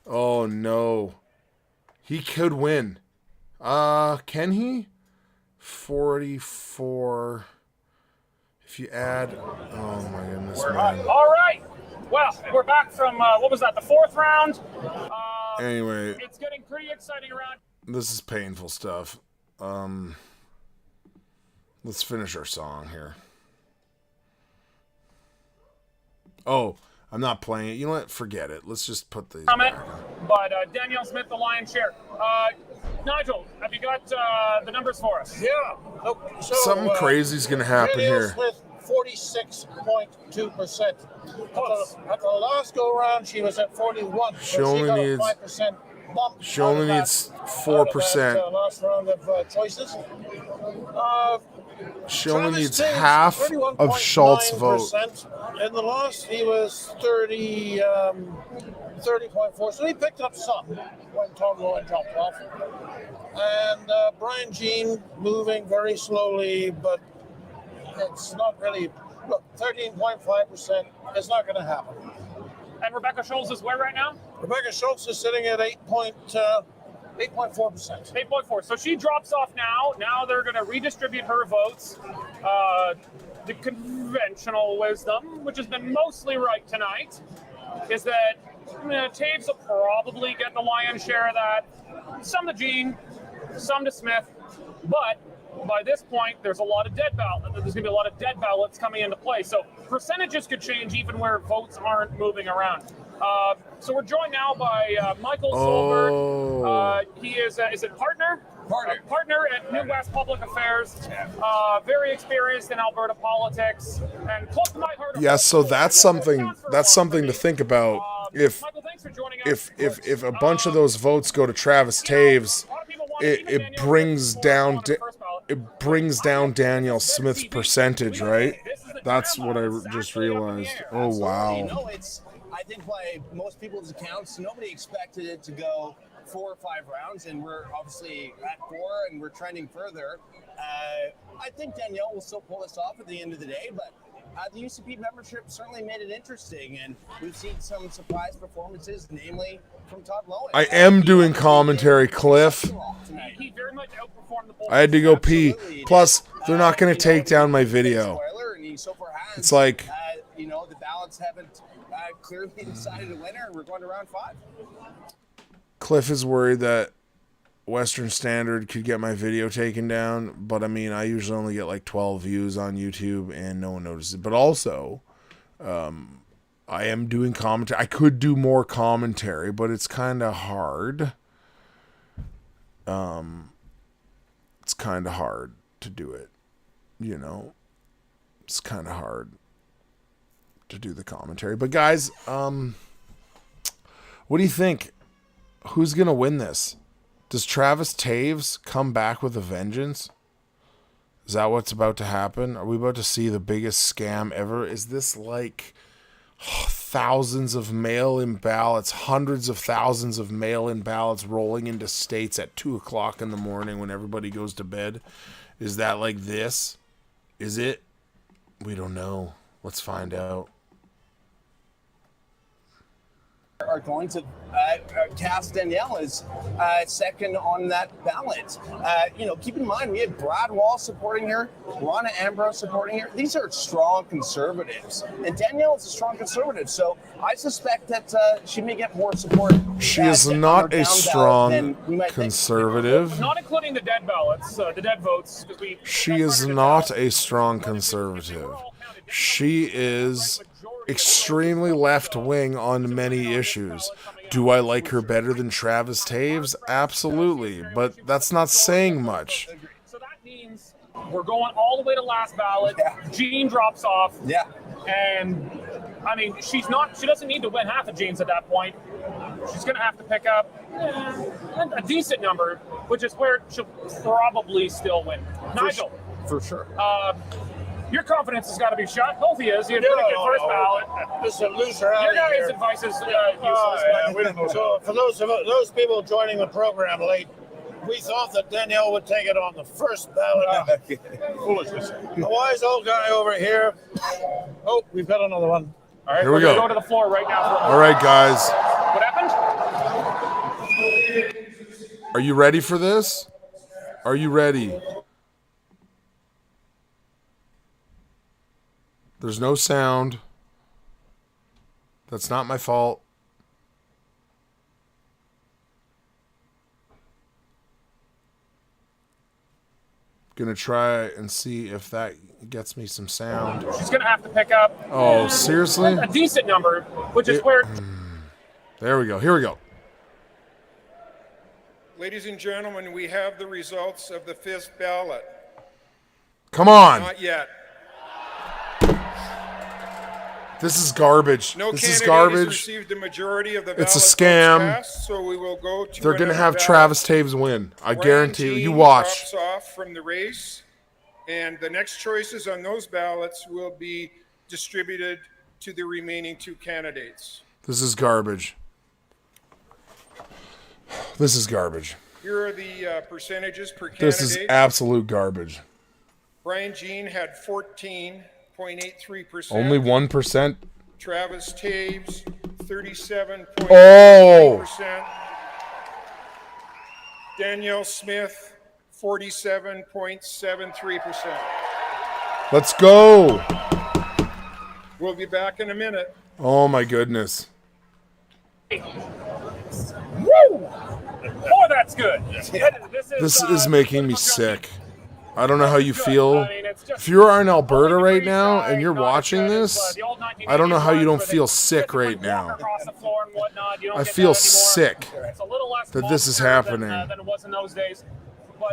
Oh no. He could win. Can he? 44. If you add, oh my goodness, man. All right. Well, we're back from, what was that, the fourth round? Anyway. It's getting pretty exciting around. This is painful stuff. Let's finish our song here. Oh, I'm not playing it. You know what? Forget it. Let's just put these Comment, back. but Danielle Smith, the lion's share. Nigel, have you got the numbers for us? Yeah. Look, so, Something crazy is going to happen Danielle here. Smith, 46.2%. At the last go round, she was at 41. She only got needs. a 5% bump. She only needs 4%. Last round of choices. She only Travis needs Taves, half of Schultz's vote. In the loss, he was 30.4. So he picked up some when Tom Lowen dropped off. And Brian Jean moving very slowly, but it's not really. Look, 13.5%. It's not going to happen. And Rebecca Schultz is where right now? Rebecca Schultz is sitting at 8.4%. 8.4. So she drops off now. Now they're going to redistribute her votes. The conventional wisdom, which has been mostly right tonight, is that Taves will probably get the lion's share of that. Some to Jean, some to Smith, but by this point, there's a lot of dead ballots. There's going to be a lot of dead ballots coming into play. So percentages could change even where votes aren't moving around. So we're joined now by Michael Solberg. He is it partner at New West Public Affairs. Very experienced in Alberta politics and close to my heart. Yeah, so that's something to think about. If a bunch of those votes go to Travis Taves, it brings down Danielle Smith's percentage, right? That's what I just realized. Oh wow. I think by most people's accounts, nobody expected it to go 4 or 5 rounds, and we're obviously at 4, and we're trending further. I think Danielle will still pull this off at the end of the day, but the UCP membership certainly made it interesting, and we've seen some surprise performances, namely from Todd Loewen. I am doing commentary, Cliff. I had to go pee. Plus, they're not going to take down my video. It's like... the ballots haven't clearly decided a winner, and we're going to round 5. Cliff is worried that Western Standard could get my video taken down, but I mean, I usually only get like 12 views on YouTube, and no one notices. But also, I am doing commentary. I could do more commentary, but it's kind of hard. It's kind of hard to do it, It's kind of hard to do the commentary. But guys, what do you think? Who's going to win this? Does Travis Taves come back with a vengeance? Is that what's about to happen? Are we about to see the biggest scam ever? Is this like thousands of mail-in ballots, hundreds of thousands of mail-in ballots rolling into states at 2 o'clock in the morning when everybody goes to bed? Is that like this? Is it? We don't know. Let's find out. Are going to cast Danielle as second on that ballot. Keep in mind, we had Brad Wall supporting her, Ronna Ambrose supporting her. These are strong conservatives, and Danielle is a strong conservative, so I suspect that she may get more support. She is not a strong conservative. Not including the dead ballots, the dead votes. She is not a strong conservative. She is extremely left-wing on many issues. Do I like her better than Travis Taves? Absolutely, but that's not saying much. So that means we're going all the way to last ballot. Jean drops off. Yeah. And I mean, she doesn't need to win half of Jean's at that point. She's going to have to pick up a decent number, which is where she'll probably still win. Nigel. For sure. Your confidence has got to be shot. Both of you. You're going to get first ballot. This is a loser Your out guys' here. advice is useless. So for those people joining the program late, we thought that Danielle would take it on the first ballot. Foolishness. The wise old guy over here. Oh, we've got another one. All right, here we we're going go. to go to the floor right now. All right, guys. What happened? Are you ready for this? Are you ready? There's no sound. That's not my fault. Gonna try and see if that gets me some sound. She's going to have to pick up. Oh, seriously? A decent number, which is where. There we go. Here we go. Ladies and gentlemen, we have the results of the 5th ballot. Come on. Not yet. This is garbage. No This is candidate has garbage. received the majority of the It's a ballot votes scam. cast, so we will go to They're gonna another have ballot. Travis Taves win. I Brian guarantee you. Jean You watch. drops off from the race, and the next choices on those ballots will be distributed to the remaining 2 candidates. This is garbage. This is garbage. Here are the percentages per candidate. This is absolute garbage. Brian Jean had 14.83%. Only 1%. Travis Taves, 37.3%. Oh! Danielle Smith, 47.73%. Let's go. We'll be back in a minute. Oh my goodness. Woo! Boy, that's good. This is making me sick. I don't know how you feel. If you are in Alberta right now and you're watching this, I don't know how you don't feel sick right now. I feel sick that this is happening.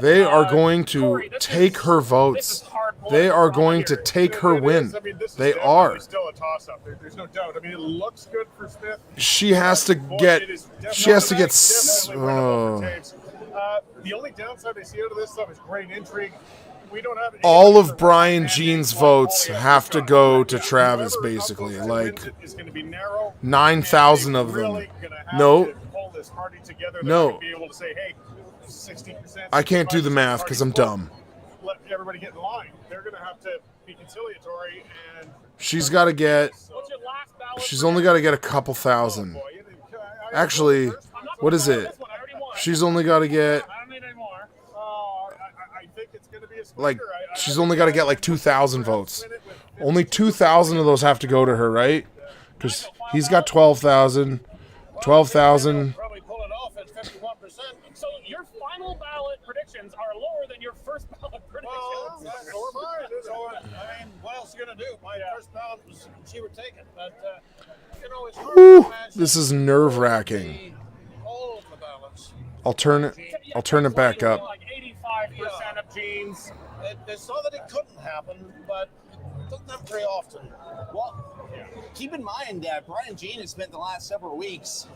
They are going to take her votes. They are going to take her win. They are. Still a toss-up. There's no doubt. I mean, it looks good for Smith. She has to get. She has to get. The only downside I see out of this stuff is great intrigue. We don't have all of Brian Jean's votes have to go to Travis, basically. Like 9,000 of them. No. No. I can't do the math because I'm dumb. Let everybody get in line. They're going to have to be conciliatory and. She's got to get. She's only got to get a couple thousand. Actually, what is it? She's only got to get. Like, she's only got to get like 2,000 votes. Only 2,000 of those have to go to her, right? Because he's got 12,000. 12,000. Probably pull it off at 51%. So your final ballot predictions are lower than your first ballot predictions. Well, that's lower mine. I mean, what else are you going to do? My first ballot was she would take it. But, you know, it's hard to imagine This is nerve-wracking. all of the ballots. I'll turn it back up. Like 85% of Jeans. It's not that it couldn't happen, but it doesn't happen very often. Well, keep in mind that Brian Jean has spent the last several weeks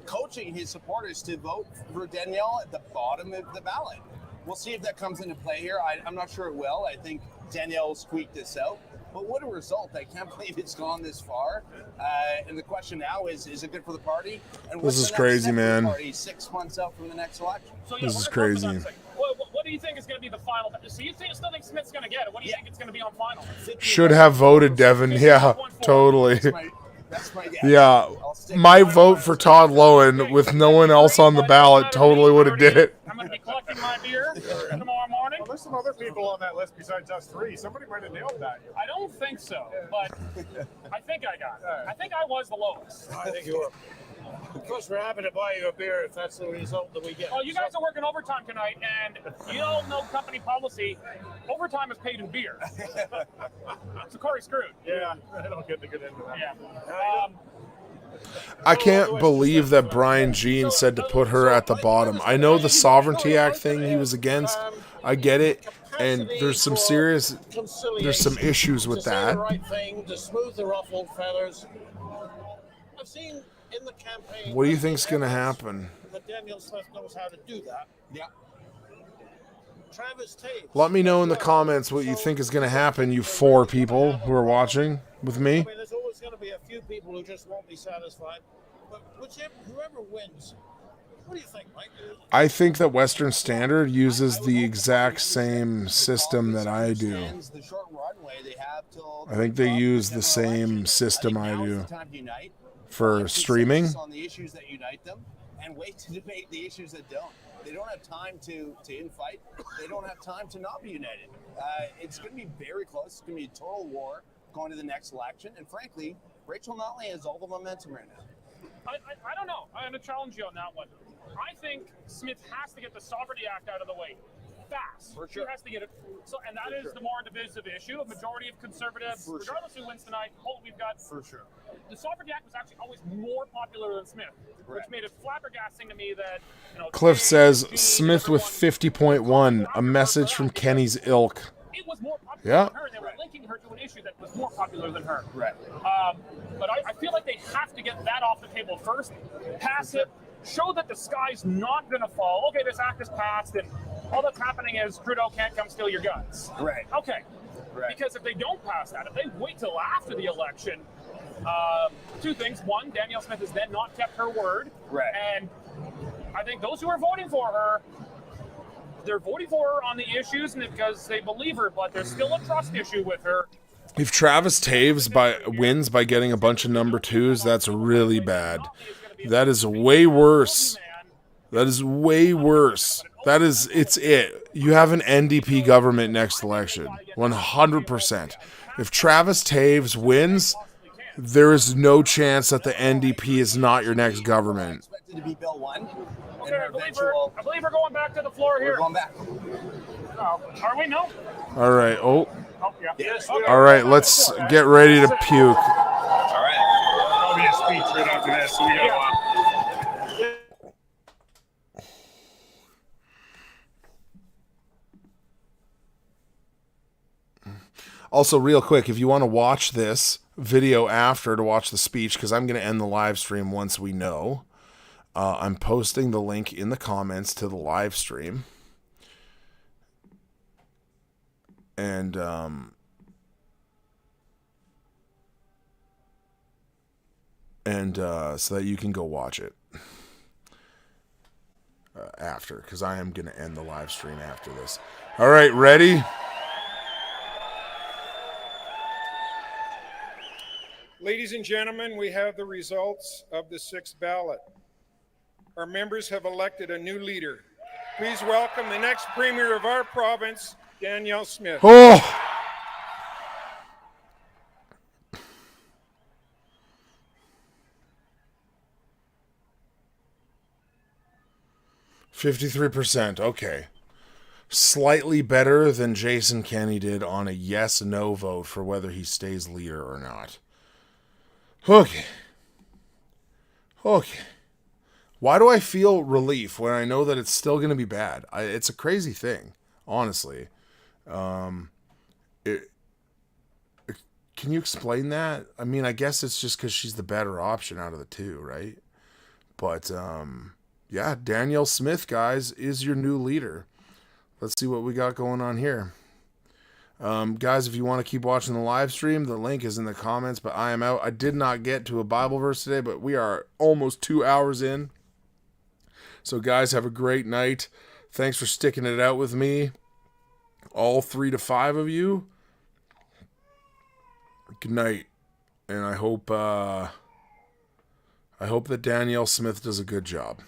coaching his supporters to vote for Danielle at the bottom of the ballot. We'll see if that comes into play here. I'm not sure it will. I think Danielle will squeak this out. But what a result. I can't believe it's gone this far. And the question now is it good for the party? And This is crazy, man. Party 6 months out from the next election? This is crazy. What do you think is going to be the final? So you still think Smith's going to get it? What do you think it's going to be on final? Should have voted Devin. Yeah, totally. Yeah, my vote for Todd Lowen with no one else on the ballot totally would have did it. I'm going to be collecting my beer tomorrow morning. Well, there's some other people on that list besides us three. Somebody might have nailed that. I don't think so, but I think I got it. I think I was the lowest. I think you were. Of course, we're happy to buy you a beer if that's the result that we get. Oh, you guys are working overtime tonight, and you all know company policy. Overtime is paid in beer. So Corey's screwed. Yeah, I don't get to get into that. Yeah. I can't believe that Brian Jean said to put her at the bottom. I know the Sovereignty Act thing he was against. I get it. And there's some issues with to say that. the right thing, to smooth the ruffled feathers. I've seen in the campaign. What do you think's going to happen? That Danielle Smith knows how to do that. Yeah. Travis Tate. Let me know in the comments what you think is going to happen, you 4 people who are watching with me. I mean, there's always going to be a few people who just won't be satisfied. But whoever wins, what do you think, Mike? I think that Western Standard uses the exact same system that I do. I think they use the same system I do for streaming. On the issues that unite them and wait to debate the issues that don't. They don't have time to infight. They don't have time to not be united. It's going to be very close. It's going to be a total war going to the next election. And frankly, Rachel Notley has all the momentum right now. I don't know. I'm going to challenge you on that one. I think Smith has to get the Sovereignty Act out of the way fast. For sure. She has to get it. So, and that is the more divisive issue. A majority of conservatives, regardless who wins tonight, we've got. For sure. The Sovereignty Act was actually always more popular than Smith, which made it flabbergasting to me that. Cliff says Smith with 50.1, a message from Kenny's ilk. It was more popular than her. They were linking her to an issue that was more popular than her. Right. But I feel like they have to get that off the table first, pass it, show that the sky's not going to fall. Okay, this act is passed, and all that's happening is Trudeau can't come steal your guns. Right. Okay. Right. Because if they don't pass that, if they wait till after the election, 2 things. One, Danielle Smith has then not kept her word. Right. And I think those who are voting for her, they're voting for her on the issues and because they believe her, but there's still a trust issue with her. If Travis Taves wins by getting a bunch of number 2s, that's really bad. That is way worse. That is way worse. It's it. You have an NDP government next election. 100%. If Travis Taves wins, There is no chance that the NDP is not your next government. Expected to be Bill 1. Okay, I believe we're going back to the floor here. We're going back. Are we? No? All right. Oh. Oh, yeah. Yes. All right. Let's get ready to puke. All right. There'll be a speech right after this. So we got Also, real quick, if you want to watch this video after to watch the speech, because I'm going to end the live stream once we know, I'm posting the link in the comments to the live stream. And so that you can go watch it after, because I am going to end the live stream after this. All right, ready? Ladies and gentlemen, we have the results of the 6th ballot. Our members have elected a new leader. Please welcome the next premier of our province, Danielle Smith. Oh! %53%. Okay. Slightly better than Jason Kenney did on a yes/no vote for whether he stays leader or not. Okay. Okay. Why do I feel relief when I know that it's still going to be bad? It's a crazy thing, honestly. Can you explain that? I mean, I guess it's just because she's the better option out of the two, right? But, yeah, Danielle Smith, guys, is your new leader. Let's see what we got going on here. Guys, if you want to keep watching the live stream, the link is in the comments, but I am out. I did not get to a Bible verse today, but we are almost 2 hours in. So, guys, have a great night. Thanks for sticking it out with me. All 3 to 5 of you. Good night. And I hope that Danielle Smith does a good job.